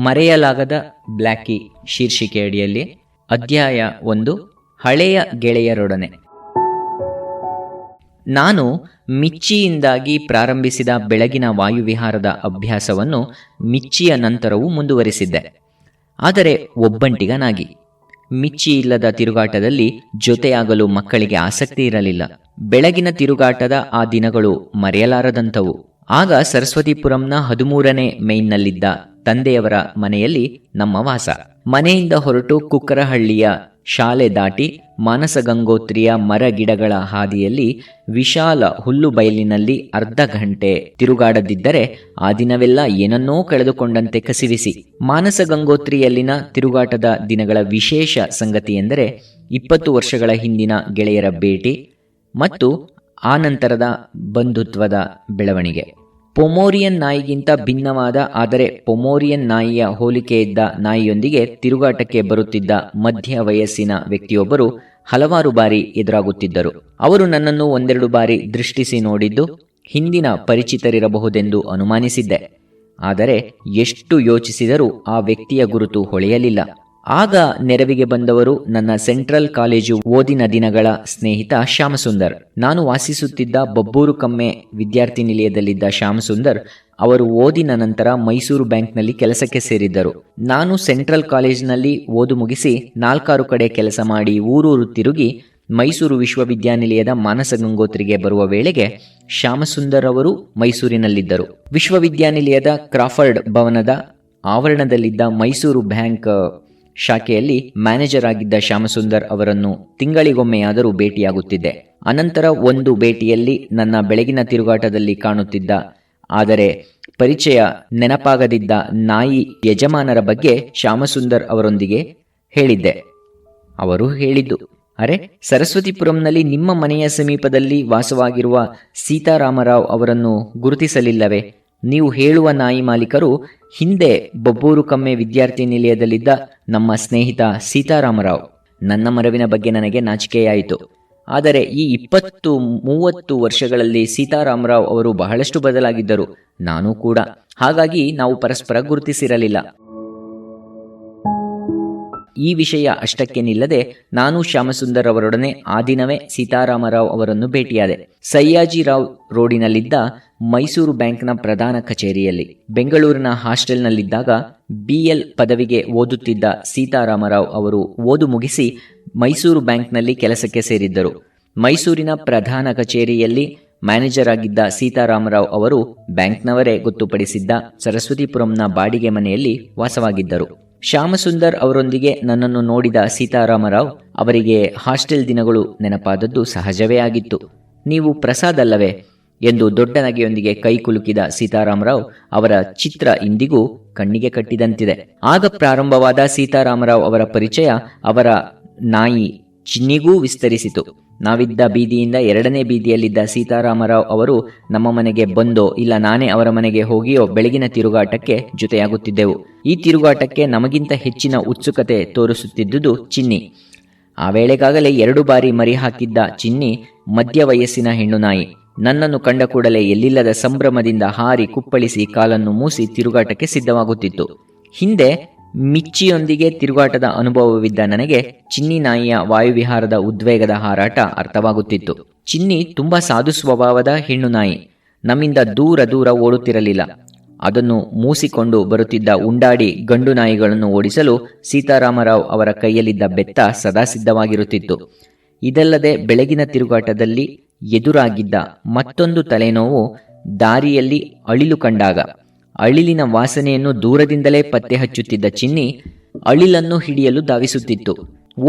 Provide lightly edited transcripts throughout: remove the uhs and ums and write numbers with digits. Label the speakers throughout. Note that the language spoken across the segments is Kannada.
Speaker 1: ಮರೆಯಲಾಗದ ಬ್ಲ್ಯಾಕಿ ಶೀರ್ಷಿಕೆಯಡಿಯಲ್ಲಿ ಅಧ್ಯಾಯ 1, ಹಳೆಯ ಗೆಳೆಯರೊಡನೆ. ನಾನು ಮಿಚ್ಚಿಯಿಂದಾಗಿ ಪ್ರಾರಂಭಿಸಿದ ಬೆಳಗಿನ ವಾಯುವಿಹಾರದ ಅಭ್ಯಾಸವನ್ನು ಮಿಚ್ಚಿಯ ನಂತರವೂ ಮುಂದುವರಿಸಿದ್ದೆ. ಆದರೆ ಒಬ್ಬಂಟಿಗನಾಗಿ. ಮಿಚ್ಚಿ ಇಲ್ಲದ ತಿರುಗಾಟದಲ್ಲಿ ಜೊತೆಯಾಗಲು ಮಕ್ಕಳಿಗೆ ಆಸಕ್ತಿ ಇರಲಿಲ್ಲ. ಬೆಳಗಿನ ತಿರುಗಾಟದ ಆ ದಿನಗಳು ಮರೆಯಲಾರದಂಥವು. ಆಗ ಸರಸ್ವತಿಪುರಂನ 13ನೇ ಮೈನ್ನಲ್ಲಿದ್ದ ತಂದೆಯವರ ಮನೆಯಲ್ಲಿ ನಮ್ಮ ವಾಸ. ಮನೆಯಿಂದ ಹೊರಟು ಕುಕ್ಕರಹಳ್ಳಿಯ ಶಾಲೆ ದಾಟಿ ಮಾನಸಗಂಗೋತ್ರಿಯ ಮರ ಗಿಡಗಳ ಹಾದಿಯಲ್ಲಿ ವಿಶಾಲ ಹುಲ್ಲು ಬಯಲಿನಲ್ಲಿ ಅರ್ಧ ಗಂಟೆ ತಿರುಗಾಡದಿದ್ದರೆ ಆ ದಿನವೆಲ್ಲ ಏನನ್ನೋ ಕಳೆದುಕೊಂಡಂತೆ ಕಸಿವಿಸಿ. ಮಾನಸಗಂಗೋತ್ರಿಯಲ್ಲಿನ ತಿರುಗಾಟದ ದಿನಗಳ ವಿಶೇಷ ಸಂಗತಿ ಎಂದರೆ 20 ವರ್ಷಗಳ ಹಿಂದಿನ ಗೆಳೆಯರ ಭೇಟಿ ಮತ್ತು ಆ ನಂತರದ ಬಂಧುತ್ವದ ಬೆಳವಣಿಗೆ. ಪೊಮೋರಿಯನ್ ನಾಯಿಗಿಂತ ಭಿನ್ನವಾದ ಆದರೆ ಪೊಮೋರಿಯನ್ ನಾಯಿಯ ಹೋಲಿಕೆಯಿದ್ದ ನಾಯಿಯೊಂದಿಗೆ ತಿರುಗಾಟಕ್ಕೆ ಬರುತ್ತಿದ್ದ ಮಧ್ಯ ವಯಸ್ಸಿನ ವ್ಯಕ್ತಿಯೊಬ್ಬರು ಹಲವಾರು ಬಾರಿ ಎದುರಾಗುತ್ತಿದ್ದರು. ಅವರು ನನ್ನನ್ನು ಒಂದೆರಡು ಬಾರಿ ದೃಷ್ಟಿಸಿ ನೋಡಿದ್ದು ಹಿಂದಿನ ಪರಿಚಿತರಿರಬಹುದೆಂದು ಅನುಮಾನಿಸಿದ್ದೆ. ಆದರೆ ಎಷ್ಟು ಯೋಚಿಸಿದರೂ ಆ ವ್ಯಕ್ತಿಯ ಗುರುತು ಹೊಳೆಯಲಿಲ್ಲ. ಆಗ ನೆರವಿಗೆ ಬಂದವರು ನನ್ನ ಸೆಂಟ್ರಲ್ ಕಾಲೇಜು ಓದಿನ ದಿನಗಳ ಸ್ನೇಹಿತ ಶ್ಯಾಮಸುಂದರ್. ನಾನು ವಾಸಿಸುತ್ತಿದ್ದ ಬಬ್ಬೂರು ಕಮ್ಮೆ ವಿದ್ಯಾರ್ಥಿ ನಿಲಯದಲ್ಲಿದ್ದ ಶ್ಯಾಮಸುಂದರ್ ಅವರು ಓದಿನ ನಂತರ ಮೈಸೂರು ಬ್ಯಾಂಕ್ನಲ್ಲಿ ಕೆಲಸಕ್ಕೆ ಸೇರಿದ್ದರು. ನಾನು ಸೆಂಟ್ರಲ್ ಕಾಲೇಜಿನಲ್ಲಿ ಓದು ಮುಗಿಸಿ 4 ಕಡೆ ಕೆಲಸ ಮಾಡಿ ಊರೂರು ತಿರುಗಿ ಮೈಸೂರು ವಿಶ್ವವಿದ್ಯಾನಿಲಯದ ಮಾನಸಗಂಗೋತ್ರಿಗೆ ಬರುವ ವೇಳೆಗೆ ಶ್ಯಾಮಸುಂದರ್ ಅವರು ಮೈಸೂರಿನಲ್ಲಿದ್ದರು. ವಿಶ್ವವಿದ್ಯಾನಿಲಯದ ಕ್ರಾಫರ್ಡ್ ಭವನದ ಆವರಣದಲ್ಲಿದ್ದ ಮೈಸೂರು ಬ್ಯಾಂಕ್ ಶಾಖೆಯಲ್ಲಿ ಮ್ಯಾನೇಜರ್ ಆಗಿದ್ದ ಶ್ಯಾಮಸುಂದರ್ ಅವರನ್ನು ತಿಂಗಳಿಗೊಮ್ಮೆಯಾದರೂ ಭೇಟಿಯಾಗುತ್ತಿದ್ದೆ. ಅನಂತರ ಒಂದು ಭೇಟಿಯಲ್ಲಿ ನನ್ನ ಬೆಳಗಿನ ತಿರುಗಾಟದಲ್ಲಿ ಕಾಣುತ್ತಿದ್ದ ಆದರೆ ಪರಿಚಯ ನೆನಪಾಗದಿದ್ದ ನಾಯಿ ಯಜಮಾನರ ಬಗ್ಗೆ ಶ್ಯಾಮಸುಂದರ್ ಅವರೊಂದಿಗೆ ಹೇಳಿದ್ದೆ. ಅವರು ಹೇಳಿದ್ದು, ಅರೆ, ಸರಸ್ವತಿಪುರಂನಲ್ಲಿ ನಿಮ್ಮ ಮನೆಯ ಸಮೀಪದಲ್ಲಿ ವಾಸವಾಗಿರುವ ಸೀತಾರಾಮರಾವ್ ಅವರನ್ನು ಗುರುತಿಸಲಿಲ್ಲವೇ? ನೀವು ಹೇಳುವ ನಾಯಿ ಮಾಲೀಕರು ಹಿಂದೆ ಬಬ್ಬೂರು ಕಮ್ಮೆ ವಿದ್ಯಾರ್ಥಿ ನಿಲಯದಲ್ಲಿದ್ದ ನಮ್ಮ ಸ್ನೇಹಿತ ಸೀತಾರಾಮರಾವ್. ನನ್ನ ಮರವಿನ ಬಗ್ಗೆ ನನಗೆ ನಾಚಿಕೆಯಾಯಿತು. ಆದರೆ ಈ 20-30 ವರ್ಷಗಳಲ್ಲಿ ಸೀತಾರಾಮರಾವ್ ಅವರು ಬಹಳಷ್ಟು ಬದಲಾಗಿದ್ದರು, ನಾನು ಕೂಡ. ಹಾಗಾಗಿ ನಾವು ಪರಸ್ಪರ ಗುರುತಿಸಿರಲಿಲ್ಲ. ಈ ವಿಷಯ ಅಷ್ಟಕ್ಕೆ ನಿಲ್ಲದೆ ನಾನು ಶ್ಯಾಮಸುಂದರ್ ಅವರೊಡನೆ ಆ ದಿನವೇ ಸೀತಾರಾಮರಾವ್ ಅವರನ್ನು ಭೇಟಿಯಾದೆ. ಸಯ್ಯಾಜಿರಾವ್ ರೋಡಿನಲ್ಲಿದ್ದ ಮೈಸೂರು ಬ್ಯಾಂಕ್ನ ಪ್ರಧಾನ ಕಚೇರಿಯಲ್ಲಿ. ಬೆಂಗಳೂರಿನ ಹಾಸ್ಟೆಲ್ನಲ್ಲಿದ್ದಾಗ BL ಪದವಿಗೆ ಓದುತ್ತಿದ್ದ ಸೀತಾರಾಮರಾವ್ ಅವರು ಓದು ಮುಗಿಸಿ ಮೈಸೂರು ಬ್ಯಾಂಕ್ನಲ್ಲಿ ಕೆಲಸಕ್ಕೆ ಸೇರಿದ್ದರು. ಮೈಸೂರಿನ ಪ್ರಧಾನ ಕಚೇರಿಯಲ್ಲಿ ಮ್ಯಾನೇಜರ್ ಆಗಿದ್ದ ಸೀತಾರಾಮರಾವ್ ಅವರು ಬ್ಯಾಂಕ್ನವರೇ ಗೊತ್ತುಪಡಿಸಿದ್ದ ಸರಸ್ವತಿಪುರಂನ ಬಾಡಿಗೆ ಮನೆಯಲ್ಲಿ ವಾಸವಾಗಿದ್ದರು. ಶ್ಯಾಮಸುಂದರ್ ಅವರೊಂದಿಗೆ ನನ್ನನ್ನು ನೋಡಿದ ಸೀತಾರಾಮರಾವ್ ಅವರಿಗೆ ಹಾಸ್ಟೆಲ್ ದಿನಗಳು ನೆನಪಾದದ್ದು ಸಹಜವೇ ಆಗಿತ್ತು. ನೀವು ಪ್ರಸಾದ್ ಅಲ್ಲವೇ ಎಂದು ದೊಡ್ಡ ನಗೆಯೊಂದಿಗೆ ಕೈ ಕುಲುಕಿದ ಸೀತಾರಾಮರಾವ್ ಅವರ ಚಿತ್ರ ಇಂದಿಗೂ ಕಣ್ಣಿಗೆ ಕಟ್ಟಿದಂತಿದೆ. ಆಗ ಪ್ರಾರಂಭವಾದ ಸೀತಾರಾಮರಾವ್ ಅವರ ಪರಿಚಯ ಅವರ ನಾಯಿ ಚಿನ್ನಿಗೂ ವಿಸ್ತರಿಸಿತು. ನಾವಿದ್ದ ಬೀದಿಯಿಂದ 2ನೇ ಬೀದಿಯಲ್ಲಿದ್ದ ಸೀತಾರಾಮರಾವ್ ಅವರು ನಮ್ಮ ಮನೆಗೆ ಬಂದೋ ಇಲ್ಲ ನಾನೇ ಅವರ ಮನೆಗೆ ಹೋಗಿಯೋ ಬೆಳಗಿನ ತಿರುಗಾಟಕ್ಕೆ ಜೊತೆಯಾಗುತ್ತಿದ್ದೆವು. ಈ ತಿರುಗಾಟಕ್ಕೆ ನಮಗಿಂತ ಹೆಚ್ಚಿನ ಉತ್ಸುಕತೆ ತೋರಿಸುತ್ತಿದ್ದುದು ಚಿನ್ನಿ. ಆ ವೇಳೆಗಾಗಲೇ 2 ಬಾರಿ ಮರಿ ಹಾಕಿದ್ದ ಚಿನ್ನಿ ಮಧ್ಯ ವಯಸ್ಸಿನ ಹೆಣ್ಣು ನಾಯಿ. ನನ್ನನ್ನು ಕಂಡ ಕೂಡಲೇ ಎಲ್ಲಿಲ್ಲದ ಸಂಭ್ರಮದಿಂದ ಹಾರಿ ಕುಪ್ಪಳಿಸಿ ಕಾಲನ್ನು ಮೂಸಿ ತಿರುಗಾಟಕ್ಕೆ ಸಿದ್ಧವಾಗುತ್ತಿತ್ತು. ಹಿಂದೆ ಮಿಚ್ಚಿಯೊಂದಿಗೆ ತಿರುಗಾಟದ ಅನುಭವವಿದ್ದ ನನಗೆ ಚಿನ್ನಿ ನಾಯಿಯ ವಾಯುವಿಹಾರದ ಉದ್ವೇಗದ ಹಾರಾಟ ಅರ್ಥವಾಗುತ್ತಿತ್ತು. ಚಿನ್ನಿ ತುಂಬಾ ಸಾಧು ಸ್ವಭಾವದ ಹೆಣ್ಣು ನಾಯಿ. ನಮ್ಮಿಂದ ದೂರ ಓಡುತ್ತಿರಲಿಲ್ಲ. ಅದನ್ನು ಮೂಸಿಕೊಂಡು ಬರುತ್ತಿದ್ದ ಉಂಡಾಡಿ ಗಂಡು ನಾಯಿಗಳನ್ನು ಓಡಿಸಲು ಸೀತಾರಾಮರಾವ್ ಅವರ ಕೈಯಲ್ಲಿದ್ದ ಬೆತ್ತ ಸದಾ ಸಿದ್ಧವಾಗಿರುತ್ತಿತ್ತು. ಇದಲ್ಲದೆ ಬೆಳಗಿನ ತಿರುಗಾಟದಲ್ಲಿ ಎದುರಾಗಿದ್ದ ಮತ್ತೊಂದು ತಲೆನೋವು ದಾರಿಯಲ್ಲಿ ಅಳಿಲು ಕಂಡಾಗ. ಅಳಿಲಿನ ವಾಸನೆಯನ್ನು ದೂರದಿಂದಲೇ ಪತ್ತೆ ಹಚ್ಚುತ್ತಿದ್ದ ಚಿನ್ನಿ ಅಳಿಲನ್ನು ಹಿಡಿಯಲು ಧಾವಿಸುತ್ತಿತ್ತು.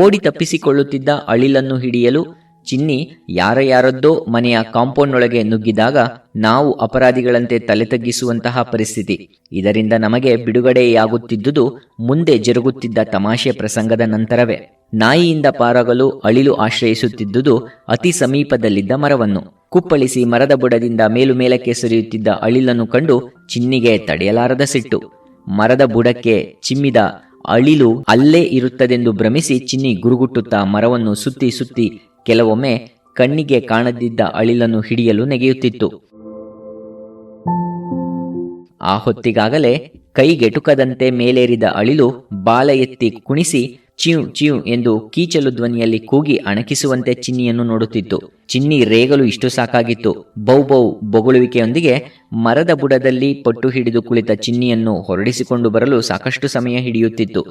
Speaker 1: ಓಡಿ ತಪ್ಪಿಸಿಕೊಳ್ಳುತ್ತಿದ್ದ ಅಳಿಲನ್ನು ಹಿಡಿಯಲು ಚಿನ್ನಿ ಯಾರದ್ದೋ ಮನೆಯ ಕಾಂಪೌಂಡ್ನೊಳಗೆ ನುಗ್ಗಿದಾಗ ನಾವು ಅಪರಾಧಿಗಳಂತೆ ತಲೆ ತಗ್ಗಿಸುವಂತಹ ಪರಿಸ್ಥಿತಿ. ಇದರಿಂದ ನಮಗೆ ಬಿಡುಗಡೆಯಾಗುತ್ತಿದ್ದುದು ಮುಂದೆ ಜರುಗುತ್ತಿದ್ದ ತಮಾಷೆ ಪ್ರಸಂಗದ ನಂತರವೇ. ನಾಯಿಯಿಂದ ಪಾರಾಗಲು ಅಳಿಲು ಆಶ್ರಯಿಸುತ್ತಿದ್ದುದು ಅತಿ ಸಮೀಪದಲ್ಲಿದ್ದ ಮರವನ್ನು. ಕುಪ್ಪಳಿಸಿ ಮರದ ಬುಡದಿಂದ ಮೇಲಕ್ಕೆ ಸರಿಯುತ್ತಿದ್ದ ಅಳಿಲನ್ನು ಕಂಡು ಚಿನ್ನಿಗೆ ತಡೆಯಲಾರದ ಸಿಟ್ಟು. ಮರದ ಬುಡಕ್ಕೆ ಚಿಮ್ಮಿದ ಅಳಿಲು ಅಲ್ಲೇ ಇರುತ್ತದೆಂದು ಭ್ರಮಿಸಿ ಚಿನ್ನಿ ಗುರುಗುಟ್ಟುತ್ತಾ ಮರವನ್ನು ಸುತ್ತಿ ಕೆಲವೊಮ್ಮೆ ಕಣ್ಣಿಗೆ ಕಾಣದಿದ್ದ ಅಳಿಲನ್ನು ಹಿಡಿಯಲು ನೆಗೆಯುತ್ತಿತ್ತು. ಆ ಹೊತ್ತಿಗಾಗಲೇ ಕೈಗೆಟುಕದಂತೆ ಮೇಲೇರಿದ ಅಳಿಲು ಬಾಲ ಎತ್ತಿ ಕುಣಿಸಿ ಚ್ಯೂ ಚ್ಯೂ ಎಂದು ಕೀಚಲು ಧ್ವನಿಯಲ್ಲಿ ಕೂಗಿ ಅಣಕಿಸುವಂತೆ ಚಿನ್ನಿಯನ್ನು ನೋಡುತ್ತಿತ್ತು. ಚಿನ್ನಿ ರೇಗಲು ಇಷ್ಟು ಸಾಕಾಗಿತ್ತು. ಬೌ ಬೌ ಬೊಗಳುವಿಕೆಯೊಂದಿಗೆ ಮರದ ಬುಡದಲ್ಲಿ ಪಟ್ಟು ಹಿಡಿದು ಕುಳಿತ ಚಿನ್ನಿಯನ್ನು ಹೊರಡಿಸಿಕೊಂಡು ಬರಲು ಸಾಕಷ್ಟು ಸಮಯ ಹಿಡಿಯುತ್ತಿತ್ತು.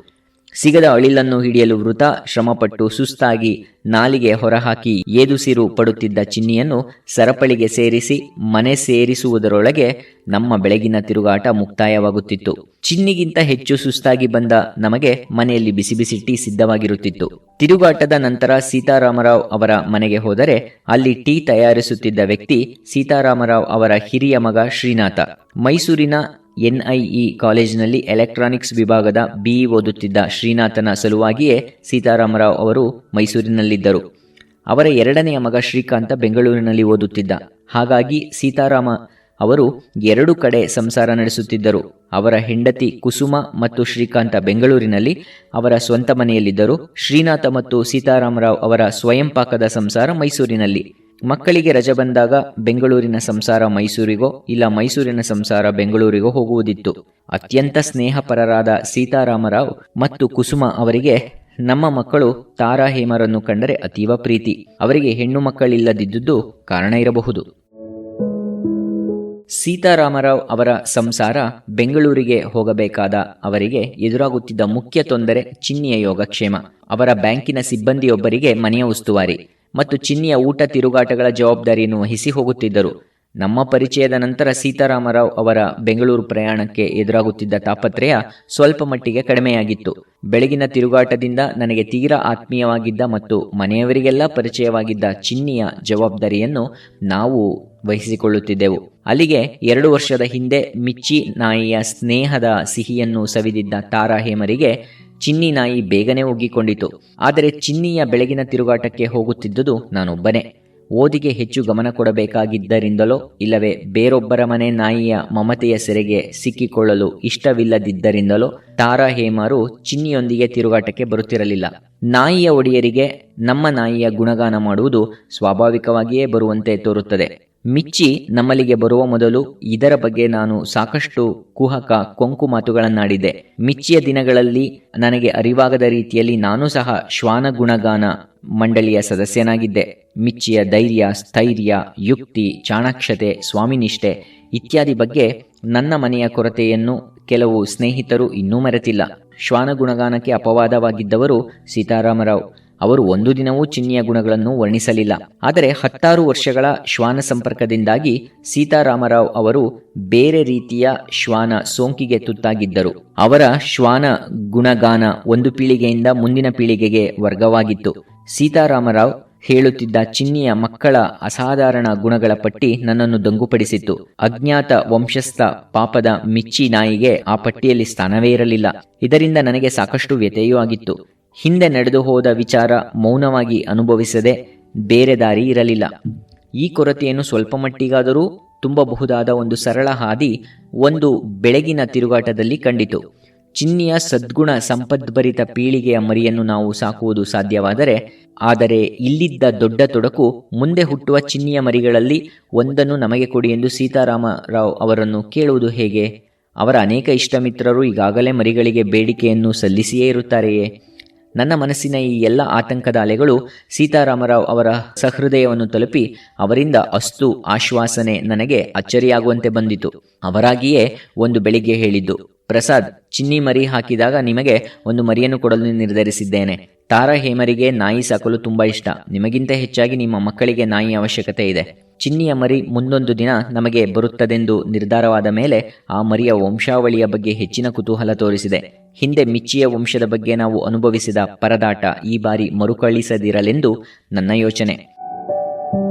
Speaker 1: ಸಿಗದ ಅಳಿಲನ್ನು ಹಿಡಿಯಲು ವೃಥಾ ಶ್ರಮಪಟ್ಟು ಸುಸ್ತಾಗಿ ನಾಲಿಗೆ ಹೊರಹಾಕಿ ಏದುಸಿರು ಪಡುತ್ತಿದ್ದ ಚಿನ್ನಿಯನ್ನು ಸರಪಳಿಗೆ ಸೇರಿಸಿ ಮನೆ ಸೇರಿಸುವುದರೊಳಗೆ ನಮ್ಮ ಬೆಳಗಿನ ತಿರುಗಾಟ ಮುಕ್ತಾಯವಾಗುತ್ತಿತ್ತು. ಚಿನ್ನಿಗಿಂತ ಹೆಚ್ಚು ಸುಸ್ತಾಗಿ ಬಂದ ನಮಗೆ ಮನೆಯಲ್ಲಿ ಬಿಸಿ ಬಿಸಿ ಟೀ ಸಿದ್ಧವಾಗಿರುತ್ತಿತ್ತು. ತಿರುಗಾಟದ ನಂತರ ಸೀತಾರಾಮರಾವ್ ಅವರ ಮನೆಗೆ ಹೋದರೆ ಅಲ್ಲಿ ಟೀ ತಯಾರಿಸುತ್ತಿದ್ದ ವ್ಯಕ್ತಿ ಸೀತಾರಾಮರಾವ್ ಅವರ ಹಿರಿಯ ಮಗ ಶ್ರೀನಾಥ. ಮೈಸೂರಿನ NIE ಕಾಲೇಜಿನಲ್ಲಿ ಎಲೆಕ್ಟ್ರಾನಿಕ್ಸ್ ವಿಭಾಗದ BE ಓದುತ್ತಿದ್ದ ಶ್ರೀನಾಥನ ಸಲುವಾಗಿಯೇ ಸೀತಾರಾಮರಾವ್ ಅವರು ಮೈಸೂರಿನಲ್ಲಿದ್ದರು. ಅವರ ಎರಡನೆಯ ಮಗ ಶ್ರೀಕಾಂತ ಬೆಂಗಳೂರಿನಲ್ಲಿ ಓದುತ್ತಿದ್ದ. ಹಾಗಾಗಿ ಸೀತಾರಾಮ ಅವರು 2 ಕಡೆ ಸಂಸಾರ ನಡೆಸುತ್ತಿದ್ದರು. ಅವರ ಹೆಂಡತಿ ಕುಸುಮ ಮತ್ತು ಶ್ರೀಕಾಂತ ಬೆಂಗಳೂರಿನಲ್ಲಿ ಅವರ ಸ್ವಂತ ಮನೆಯಲ್ಲಿದ್ದರು. ಶ್ರೀನಾಥ ಮತ್ತು ಸೀತಾರಾಮರಾವ್ ಅವರ ಸ್ವಯಂ ಪಾಕದ ಸಂಸಾರ ಮೈಸೂರಿನಲ್ಲಿ. ಮಕ್ಕಳಿಗೆ ರಜೆ ಬಂದಾಗ ಬೆಂಗಳೂರಿನ ಸಂಸಾರ ಮೈಸೂರಿಗೋ ಇಲ್ಲ ಮೈಸೂರಿನ ಸಂಸಾರ ಬೆಂಗಳೂರಿಗೋ ಹೋಗುವುದಿತ್ತು. ಅತ್ಯಂತ ಸ್ನೇಹಪರರಾದ ಸೀತಾರಾಮರಾವ್ ಮತ್ತು ಕುಸುಮ ಅವರಿಗೆ ನಮ್ಮ ಮಕ್ಕಳು ತಾರಾ ಹೇಮರನ್ನು ಕಂಡರೆ ಅತೀವ ಪ್ರೀತಿ. ಅವರಿಗೆ ಹೆಣ್ಣು ಮಕ್ಕಳಿಲ್ಲದಿದ್ದುದು ಕಾರಣ ಇರಬಹುದು. ಸೀತಾರಾಮರಾವ್ ಅವರ ಸಂಸಾರ ಬೆಂಗಳೂರಿಗೆ ಹೋಗಬೇಕಾದ ಅವರಿಗೆ ಎದುರಾಗುತ್ತಿದ್ದ ಮುಖ್ಯ ತೊಂದರೆ ಚಿನ್ನಿಯ ಯೋಗಕ್ಷೇಮ. ಅವರ ಬ್ಯಾಂಕಿನ ಸಿಬ್ಬಂದಿಯೊಬ್ಬರಿಗೆ ಮನೆಯ ಉಸ್ತುವಾರಿ ಮತ್ತು ಚಿನ್ನಿಯ ಊಟ ತಿರುಗಾಟಗಳ ಜವಾಬ್ದಾರಿಯನ್ನು ವಹಿಸಿ ಹೋಗುತ್ತಿದ್ದರು. ನಮ್ಮ ಪರಿಚಯದ ನಂತರ ಸೀತಾರಾಮರಾವ್ ಅವರ ಬೆಂಗಳೂರು ಪ್ರಯಾಣಕ್ಕೆ ಎದುರಾಗುತ್ತಿದ್ದ ತಾಪತ್ರಯ ಸ್ವಲ್ಪ ಮಟ್ಟಿಗೆ ಕಡಿಮೆಯಾಗಿತ್ತು. ಬೆಳಗಿನ ತಿರುಗಾಟದಿಂದ ನನಗೆ ತೀರಾ ಆತ್ಮೀಯವಾಗಿದ್ದ ಮತ್ತು ಮನೆಯವರಿಗೆಲ್ಲ ಪರಿಚಯವಾಗಿದ್ದ ಚಿನ್ನಿಯ ಜವಾಬ್ದಾರಿಯನ್ನು ನಾವು ವಹಿಸಿಕೊಳ್ಳುತ್ತಿದ್ದೆವು. ಅಲ್ಲಿಗೆ 2 ವರ್ಷದ ಹಿಂದೆ ಮಿಚ್ಚಿ ನಾಯಿಯ ಸ್ನೇಹದ ಸಿಹಿಯನ್ನು ಸವಿದಿದ್ದ ತಾರಾ ಹೇಮರಿಗೆ ಚಿನ್ನಿ ನಾಯಿ ಬೇಗನೆ ಒಗ್ಗಿಕೊಂಡಿತು. ಆದರೆ ಚಿನ್ನಿಯ ಬೆಳಗಿನ ತಿರುಗಾಟಕ್ಕೆ ಹೋಗುತ್ತಿದ್ದುದು ನಾನೊಬ್ಬನೇ. ಓದಿಗೆ ಹೆಚ್ಚು ಗಮನ ಕೊಡಬೇಕಾಗಿದ್ದರಿಂದಲೋ ಇಲ್ಲವೇ ಬೇರೊಬ್ಬರ ಮನೆ ನಾಯಿಯ ಮಮತೆಯ ಸೆರೆಗೆ ಸಿಕ್ಕಿಕೊಳ್ಳಲು ಇಷ್ಟವಿಲ್ಲದಿದ್ದರಿಂದಲೋ ತಾರಾ ಹೇಮರು ಚಿನ್ನಿಯೊಂದಿಗೆ ತಿರುಗಾಟಕ್ಕೆ ಬರುತ್ತಿರಲಿಲ್ಲ. ನಾಯಿಯ ಒಡೆಯರಿಗೆ ನಮ್ಮ ನಾಯಿಯ ಗುಣಗಾನ ಮಾಡುವುದು ಸ್ವಾಭಾವಿಕವಾಗಿಯೇ ಬರುವಂತೆ ತೋರುತ್ತದೆ. ಮಿಚ್ಚಿ ನಮ್ಮಲ್ಲಿಗೆ ಬರುವ ಮೊದಲು ಇದರ ಬಗ್ಗೆ ನಾನು ಸಾಕಷ್ಟು ಕುಹಕ ಕೊಂಕು ಮಾತುಗಳನ್ನಾಡಿದ್ದೆ. ಮಿಚ್ಚಿಯ ದಿನಗಳಲ್ಲಿ ನನಗೆ ಅರಿವಾಗದ ರೀತಿಯಲ್ಲಿ ನಾನು ಸಹ ಶ್ವಾನ ಗುಣಗಾನ ಮಂಡಳಿಯ ಸದಸ್ಯನಾಗಿದ್ದೆ. ಮಿಚ್ಚಿಯ ಧೈರ್ಯ, ಸ್ಥೈರ್ಯ, ಯುಕ್ತಿ, ಚಾಣಾಕ್ಷತೆ, ಸ್ವಾಮಿನಿಷ್ಠೆ ಇತ್ಯಾದಿ ಬಗ್ಗೆ ನನ್ನ ಮನೆಯ ಕೊರತೆಯನ್ನು ಕೆಲವು ಸ್ನೇಹಿತರು ಇನ್ನೂ ಮರೆತಿಲ್ಲ. ಶ್ವಾನ ಗುಣಗಾನಕ್ಕೆ ಅಪವಾದವಾಗಿದ್ದವರು ಸೀತಾರಾಮರಾವ್. ಅವರು ಒಂದು ದಿನವೂ ಚಿನ್ನಿಯ ಗುಣಗಳನ್ನು ವರ್ಣಿಸಲಿಲ್ಲ. ಆದರೆ 10 ವರ್ಷಗಳ ಶ್ವಾನ ಸಂಪರ್ಕದಿಂದಾಗಿ ಸೀತಾರಾಮರಾವ್ ಅವರು ಬೇರೆ ರೀತಿಯ ಶ್ವಾನ ಸೋಂಕಿಗೆ ತುತ್ತಾಗಿದ್ದರು. ಅವರ ಶ್ವಾನ ಗುಣಗಾನ ಒಂದು ಪೀಳಿಗೆಯಿಂದ ಮುಂದಿನ ಪೀಳಿಗೆಗೆ ವರ್ಗವಾಗಿತ್ತು. ಸೀತಾರಾಮರಾವ್ ಹೇಳುತ್ತಿದ್ದ ಚಿನ್ನಿಯ ಮಕ್ಕಳ ಅಸಾಧಾರಣ ಗುಣಗಳ ಪಟ್ಟಿ ನನ್ನನ್ನು ದಂಗುಪಡಿಸಿತ್ತು. ಅಜ್ಞಾತ ವಂಶಸ್ಥ ಪಾಪದ ಮಿಚ್ಚಿ ನಾಯಿಗೆ ಆ ಪಟ್ಟಿಯಲ್ಲಿ ಸ್ಥಾನವೇ ಇರಲಿಲ್ಲ. ಇದರಿಂದ ನನಗೆ ಸಾಕಷ್ಟು ವ್ಯಥೆಯೂ ಆಗಿತ್ತು. ಹಿಂದೆ ನಡೆದು ಹೋದ ವಿಚಾರ ಮೌನವಾಗಿ ಅನುಭವಿಸದೆ ಬೇರೆ ದಾರಿ ಇರಲಿಲ್ಲ. ಈ ಕೊರತೆಯನ್ನು ಸ್ವಲ್ಪ ಮಟ್ಟಿಗಾದರೂ ತುಂಬಬಹುದಾದ ಒಂದು ಸರಳ ಹಾದಿ ಒಂದು ಬೆಳಗಿನ ತಿರುಗಾಟದಲ್ಲಿ ಕಂಡಿತು. ಚಿನ್ನಿಯ ಸದ್ಗುಣ ಸಂಪದ್ಭರಿತ ಪೀಳಿಗೆಯ ಮರಿಯನ್ನು ನಾವು ಸಾಕುವುದು ಸಾಧ್ಯವಾದರೆ, ಆದರೆ ಇಲ್ಲಿದ್ದ ದೊಡ್ಡ ತೊಡಕು ಮುಂದೆ ಹುಟ್ಟುವ ಚಿನ್ನಿಯ ಮರಿಗಳಲ್ಲಿ ಒಂದನ್ನು ನಮಗೆ ಕೊಡಿ ಎಂದು ಸೀತಾರಾಮರಾವ್ ಅವರನ್ನು ಕೇಳುವುದು ಹೇಗೆ? ಅವರ ಅನೇಕ ಇಷ್ಟಮಿತ್ರರು ಈಗಾಗಲೇ ಮರಿಗಳಿಗೆ ಬೇಡಿಕೆಯನ್ನು ಸಲ್ಲಿಸಿಯೇ ಇರುತ್ತಾರೆಯೇ? ನನ್ನ ಮನಸ್ಸಿನ ಈ ಎಲ್ಲ ಆತಂಕದ ಅಲೆಗಳು ಸೀತಾರಾಮರಾವ್ ಅವರ ಸಹೃದಯವನ್ನು ತಲುಪಿ ಅವರಿಂದ ಅಸ್ತು ಆಶ್ವಾಸನೆ ನನಗೆ ಅಚ್ಚರಿಯಾಗುವಂತೆ ಬಂದಿತು. ಅವರಾಗಿಯೇ ಒಂದು ಬೆಳಿಗ್ಗೆ ಹೇಳಿದ್ದು, ಪ್ರಸಾದ್, ಚಿನ್ನಿ ಮರಿ ಹಾಕಿದಾಗ ನಿಮಗೆ ಒಂದು ಮರಿಯನ್ನು ಕೊಡಲು ನಿರ್ಧರಿಸಿದ್ದೇನೆ. ತಾರಾ ಹೇಮರಿಗೆ ನಾಯಿ ಸಾಕಲು ತುಂಬ ಇಷ್ಟ. ನಿಮಗಿಂತ ಹೆಚ್ಚಾಗಿ ನಿಮ್ಮ ಮಕ್ಕಳಿಗೆ ನಾಯಿ ಅವಶ್ಯಕತೆ ಇದೆ. ಚಿನ್ನಿಯ ಮರಿ ಮುಂದೊಂದು ದಿನ ನಮಗೆ ಬರುತ್ತದೆಂದು ನಿರ್ಧಾರವಾದ ಮೇಲೆ ಆ ಮರಿಯ ವಂಶಾವಳಿಯ ಬಗ್ಗೆ ಹೆಚ್ಚಿನ ಕುತೂಹಲ ತೋರಿಸಿದೆ. ಹಿಂದೆ ಮಿಚ್ಚಿಯ ವಂಶದ ಬಗ್ಗೆ ನಾವು ಅನುಭವಿಸಿದ ಪರದಾಟ ಈ ಬಾರಿ ಮರುಕಳಿಸದಿರಲೆಂದು ನನ್ನ ಯೋಚನೆ.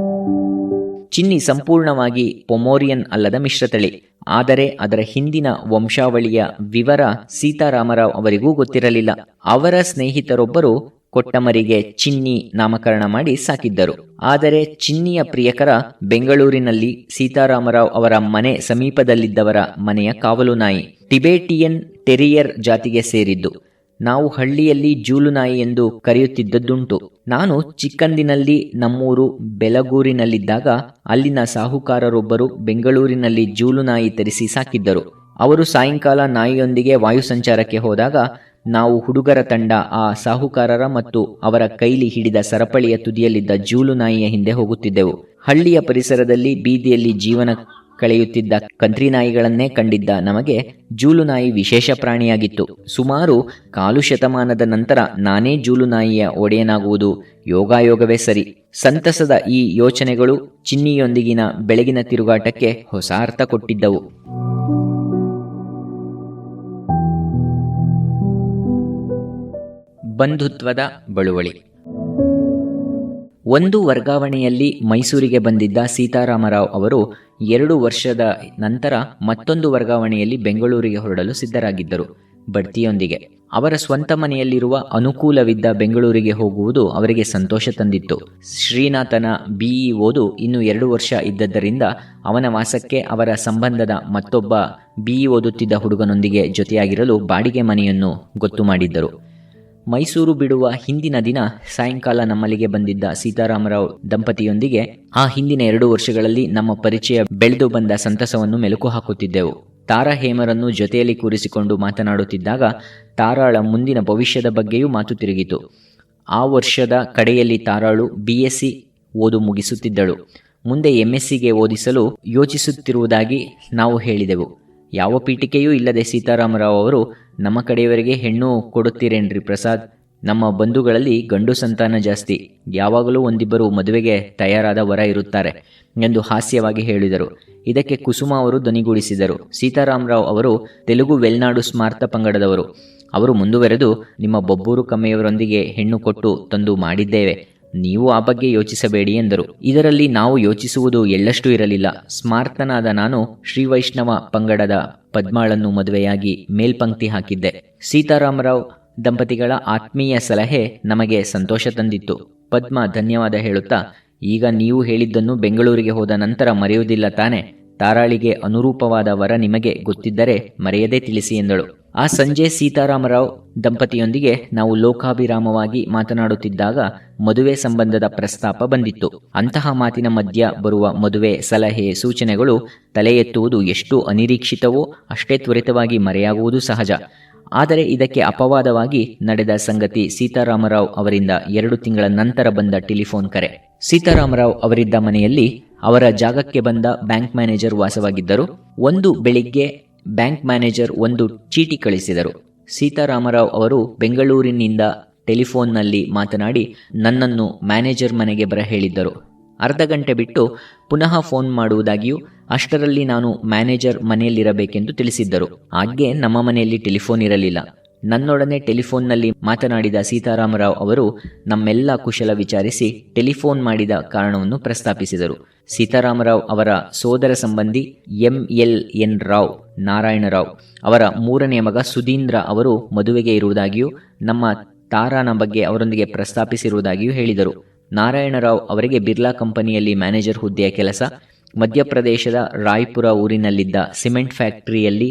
Speaker 1: ಚಿನ್ನಿ ಸಂಪೂರ್ಣವಾಗಿ ಪೊಮೋರಿಯನ್ ಅಲ್ಲದ ಮಿಶ್ರತಳಿ. ಆದರೆ ಅದರ ಹಿಂದಿನ ವಂಶಾವಳಿಯ ವಿವರ ಸೀತಾರಾಮರಾವ್ ಅವರಿಗೂ ಗೊತ್ತಿರಲಿಲ್ಲ. ಅವರ ಸ್ನೇಹಿತರೊಬ್ಬರು ಕೊಟ್ಟಮರಿಗೆ ಚಿನ್ನಿ ನಾಮಕರಣ ಮಾಡಿ ಸಾಕಿದ್ದರು. ಆದರೆ ಚಿನ್ನಿಯ ಪ್ರಿಯಕರ ಬೆಂಗಳೂರಿನಲ್ಲಿ ಸೀತಾರಾಮರಾವ್ ಅವರ ಮನೆ ಸಮೀಪದಲ್ಲಿದ್ದವರ ಮನೆಯ ಕಾವಲು ನಾಯಿ ಟಿಬೇಟಿಯನ್ ಟೆರಿಯರ್ ಜಾತಿಗೆ ಸೇರಿದ್ದು. ನಾವು ಹಳ್ಳಿಯಲ್ಲಿ ಜೂಲು ನಾಯಿ ಎಂದು ಕರೆಯುತ್ತಿದ್ದುದುಂಟು. ನಾನು ಚಿಕ್ಕಂದಿನಲ್ಲಿ ನಮ್ಮೂರು ಬೆಲಗೂರಿನಲ್ಲಿದ್ದಾಗ ಅಲ್ಲಿನ ಸಾಹುಕಾರರೊಬ್ಬರು ಬೆಂಗಳೂರಿನಲ್ಲಿ ಜೂಲು ನಾಯಿ ತರಿಸಿ ಸಾಕಿದ್ದರು. ಅವರು ಸಾಯಂಕಾಲ ನಾಯಿಯೊಂದಿಗೆ ವಾಯು ಸಂಚಾರಕ್ಕೆ ಹೋದಾಗ ನಾವು ಹುಡುಗರ ತಂಡ ಆ ಸಾಹುಕಾರರ ಮತ್ತು ಅವರ ಕೈಲಿ ಹಿಡಿದ ಸರಪಳಿಯ ತುದಿಯಲ್ಲಿದ್ದ ಜೂಲು ನಾಯಿಯ ಹಿಂದೆ ಹೋಗುತ್ತಿದ್ದೆವು. ಹಳ್ಳಿಯ ಪರಿಸರದಲ್ಲಿ ಬೀದಿಯಲ್ಲಿ ಜೀವನ ಕಳೆಯುತ್ತಿದ್ದ ಕಂತ್ರಿ ನಾಯಿಗಳನ್ನೇ ಕಂಡಿದ್ದ ನಮಗೆ ಜೂಲು ನಾಯಿ ವಿಶೇಷ ಪ್ರಾಣಿಯಾಗಿತ್ತು. ಸುಮಾರು 1/4 ಶತಮಾನದ ನಂತರ ನಾನೇ ಜೂಲು ನಾಯಿಯ ಒಡೆಯನಾಗುವುದು ಯೋಗಾಯೋಗವೇ ಸರಿ. ಸಂತಸದ ಈ ಯೋಚನೆಗಳು ಚಿನ್ನಿಯೊಂದಿಗಿನ ಬೆಳಗಿನ ತಿರುಗಾಟಕ್ಕೆ ಹೊಸ ಅರ್ಥ ಕೊಟ್ಟಿದ್ದವು. ಬಂಧುತ್ವದ ಬಳುವಳಿ. ಒಂದು ವರ್ಗಾವಣೆಯಲ್ಲಿ ಮೈಸೂರಿಗೆ ಬಂದಿದ್ದ ಸೀತಾರಾಮರಾವ್ ಅವರು 2 ವರ್ಷದ ನಂತರ ಮತ್ತೊಂದು ವರ್ಗಾವಣೆಯಲ್ಲಿ ಬೆಂಗಳೂರಿಗೆ ಹೊರಡಲು ಸಿದ್ಧರಾಗಿದ್ದರು. ಬಡ್ತಿಯೊಂದಿಗೆ ಅವರ ಸ್ವಂತ ಮನೆಯಲ್ಲಿರುವ ಅನುಕೂಲವಿದ್ದ ಬೆಂಗಳೂರಿಗೆ ಹೋಗುವುದು ಅವರಿಗೆ ಸಂತೋಷ ತಂದಿತ್ತು. ಶ್ರೀನಾಥನ BE ಓದು ಇನ್ನು 2 ವರ್ಷ ಇದ್ದದ್ದರಿಂದ ಅವನ ವಾಸಕ್ಕೆ ಅವರ ಸಂಬಂಧದ ಮತ್ತೊಬ್ಬ BE ಓದುತ್ತಿದ್ದ ಹುಡುಗನೊಂದಿಗೆ ಜೊತೆಯಾಗಿರಲು ಬಾಡಿಗೆ ಮನೆಯನ್ನು ಗೊತ್ತು ಮಾಡಿದ್ದರು. ಮೈಸೂರು ಬಿಡುವ ಹಿಂದಿನ ದಿನ ಸಾಯಂಕಾಲ ನಮ್ಮಲ್ಲಿಗೆ ಬಂದಿದ್ದ ಸೀತಾರಾಮರಾವ್ ದಂಪತಿಯೊಂದಿಗೆ ಆ ಹಿಂದಿನ 2 ವರ್ಷಗಳಲ್ಲಿ ನಮ್ಮ ಪರಿಚಯ ಬೆಳೆದು ಬಂದ ಸಂತಸವನ್ನು ಮೆಲುಕು ಹಾಕುತ್ತಿದ್ದೆವು. ತಾರಾ ಹೇಮರನ್ನು ಜೊತೆಯಲ್ಲಿ ಕೂರಿಸಿಕೊಂಡು ಮಾತನಾಡುತ್ತಿದ್ದಾಗ ತಾರಾಳ ಮುಂದಿನ ಭವಿಷ್ಯದ ಬಗ್ಗೆಯೂ ಮಾತು ತಿರುಗಿತು. ಆ ವರ್ಷದ ಕಡೆಯಲ್ಲಿ ತಾರಾಳು BSc ಓದು ಮುಗಿಸುತ್ತಿದ್ದಳು. ಮುಂದೆ MScಗೆ ಓದಿಸಲು ಯೋಚಿಸುತ್ತಿರುವುದಾಗಿ ನಾವು ಹೇಳಿದೆವು. ಯಾವ ಪೀಠಿಕೆಯೂ ಇಲ್ಲದೆ ಸೀತಾರಾಮರಾವ್ ಅವರು, ನಮ್ಮ ಕಡೆಯವರಿಗೆ ಹೆಣ್ಣು ಕೊಡುತ್ತೀರೇನ್ರಿ ಪ್ರಸಾದ್? ನಮ್ಮ ಬಂಧುಗಳಲ್ಲಿ ಗಂಡು ಸಂತಾನ ಜಾಸ್ತಿ, ಯಾವಾಗಲೂ ಒಂದಿಬ್ಬರು ಮದುವೆಗೆ ತಯಾರಾದ ವರ ಇರುತ್ತಾರೆ ಎಂದು ಹಾಸ್ಯವಾಗಿ ಹೇಳಿದರು. ಇದಕ್ಕೆ ಕುಸುಮ ಅವರು ಧ್ವನಿಗೂಡಿಸಿದರು. ಸೀತಾರಾಮರಾವ್ ಅವರು ತೆಲುಗು ವೆಲ್ನಾಡು ಸ್ಮಾರ್ತ ಪಂಗಡದವರು. ಅವರು ಮುಂದುವರೆದು, ನಿಮ್ಮ ಬೊಬ್ಬೂರು ಕಮ್ಮೆಯವರೊಂದಿಗೆ ಹೆಣ್ಣು ಕೊಟ್ಟು ತಂದು ಮಾಡಿದ್ದೇವೆ, ನೀವು ಆ ಬಗ್ಗೆ ಯೋಚಿಸಬೇಡಿ ಎಂದರು. ಇದರಲ್ಲಿ ನಾವು ಯೋಚಿಸುವುದು ಎಳ್ಳಷ್ಟು ಇರಲಿಲ್ಲ. ಸ್ಮಾರ್ತನಾದ ನಾನು ಶ್ರೀವೈಷ್ಣವ ಪಂಗಡದ ಪದ್ಮಾಳನ್ನು ಮದುವೆಯಾಗಿ ಮೇಲ್ಪಂಕ್ತಿ ಹಾಕಿದ್ದೆ. ಸೀತಾರಾಮರಾವ್ ದಂಪತಿಗಳ ಆತ್ಮೀಯ ಸಲಹೆ ನಮಗೆ ಸಂತೋಷ ತಂದಿತ್ತು. ಪದ್ಮಾ ಧನ್ಯವಾದ ಹೇಳುತ್ತಾ, ಈಗ ನೀವು ಹೇಳಿದ್ದನ್ನು ಬೆಂಗಳೂರಿಗೆ ಹೋದ ನಂತರ ಮರೆಯುವುದಿಲ್ಲ ತಾನೆ? ತಾರಾಳಿಗೆ ಅನುರೂಪವಾದ ವರ ನಿಮಗೆ ಗೊತ್ತಿದ್ದರೆ ಮರೆಯದೇ ತಿಳಿಸಿ ಎಂದಳು. ಆ ಸಂಜೆ ಸೀತಾರಾಮರಾವ್ ದಂಪತಿಯೊಂದಿಗೆ ನಾವು ಲೋಕಾಭಿರಾಮವಾಗಿ ಮಾತನಾಡುತ್ತಿದ್ದಾಗ ಮದುವೆ ಸಂಬಂಧದ ಪ್ರಸ್ತಾಪ ಬಂದಿತ್ತು. ಅಂತಹ ಮಾತಿನ ಮಧ್ಯ ಬರುವ ಮದುವೆ ಸಲಹೆ ಸೂಚನೆಗಳು ತಲೆ ಎತ್ತುವುದು ಎಷ್ಟು ಅನಿರೀಕ್ಷಿತವೋ ಅಷ್ಟೇ ತ್ವರಿತವಾಗಿ ಮರೆಯಾಗುವುದು ಸಹಜ. ಆದರೆ ಇದಕ್ಕೆ ಅಪವಾದವಾಗಿ ನಡೆದ ಸಂಗತಿ ಸೀತಾರಾಮರಾವ್ ಅವರಿಂದ 2 ತಿಂಗಳ ನಂತರ ಬಂದ ಟೆಲಿಫೋನ್ ಕರೆ. ಸೀತಾರಾಮರಾವ್ ಅವರಿದ್ದ ಮನೆಯಲ್ಲಿ ಅವರ ಜಾಗಕ್ಕೆ ಬಂದ ಬ್ಯಾಂಕ್ ಮ್ಯಾನೇಜರ್ ವಾಸವಾಗಿದ್ದರು. ಒಂದು ಬೆಳಿಗ್ಗೆ ಬ್ಯಾಂಕ್ ಮ್ಯಾನೇಜರ್ ಒಂದು ಚೀಟಿ ಕಳಿಸಿದರು. ಸೀತಾರಾಮರಾವ್ ಅವರು ಬೆಂಗಳೂರಿನಿಂದ ಟೆಲಿಫೋನ್ನಲ್ಲಿ ಮಾತನಾಡಿ ನನ್ನನ್ನು ಮ್ಯಾನೇಜರ್ ಮನೆಗೆ ಬರ ಹೇಳಿದ್ದರು. ಅರ್ಧ ಗಂಟೆ ಬಿಟ್ಟು ಪುನಃ ಫೋನ್ ಮಾಡುವುದಾಗಿಯೂ ಅಷ್ಟರಲ್ಲಿ ನಾನು ಮ್ಯಾನೇಜರ್ ಮನೆಯಲ್ಲಿರಬೇಕೆಂದು ತಿಳಿಸಿದ್ದರು. ಹಾಗೆ ನಮ್ಮ ಮನೆಯಲ್ಲಿ ಟೆಲಿಫೋನ್ ಇರಲಿಲ್ಲ. ನನ್ನೊಡನೆ ಟೆಲಿಫೋನ್ನಲ್ಲಿ ಮಾತನಾಡಿದ ಸೀತಾರಾಮರಾವ್ ಅವರು ನಮ್ಮೆಲ್ಲ ಕುಶಲ ವಿಚಾರಿಸಿ ಟೆಲಿಫೋನ್ ಮಾಡಿದ ಕಾರಣವನ್ನು ಪ್ರಸ್ತಾಪಿಸಿದರು. ಸೀತಾರಾಮರಾವ್ ಅವರ ಸೋದರ ಸಂಬಂಧಿ MLN ರಾವ್ ನಾರಾಯಣರಾವ್ ಅವರ 3ನೇ ಮಗ ಸುಧೀಂದ್ರ ಅವರು ಮದುವೆಗೆ ಇರುವುದಾಗಿಯೂ ನಮ್ಮ ತಾರಾನ ಬಗ್ಗೆ ಅವರೊಂದಿಗೆ ಪ್ರಸ್ತಾಪಿಸಿರುವುದಾಗಿಯೂ ಹೇಳಿದರು. ನಾರಾಯಣರಾವ್ ಅವರಿಗೆ ಬಿರ್ಲಾ ಕಂಪನಿಯಲ್ಲಿ ಮ್ಯಾನೇಜರ್ ಹುದ್ದೆಯ ಕೆಲಸ. ಮಧ್ಯಪ್ರದೇಶದ ರಾಯ್ಪುರ ಊರಿನಲ್ಲಿದ್ದ ಸಿಮೆಂಟ್ ಫ್ಯಾಕ್ಟರಿಯಲ್ಲಿ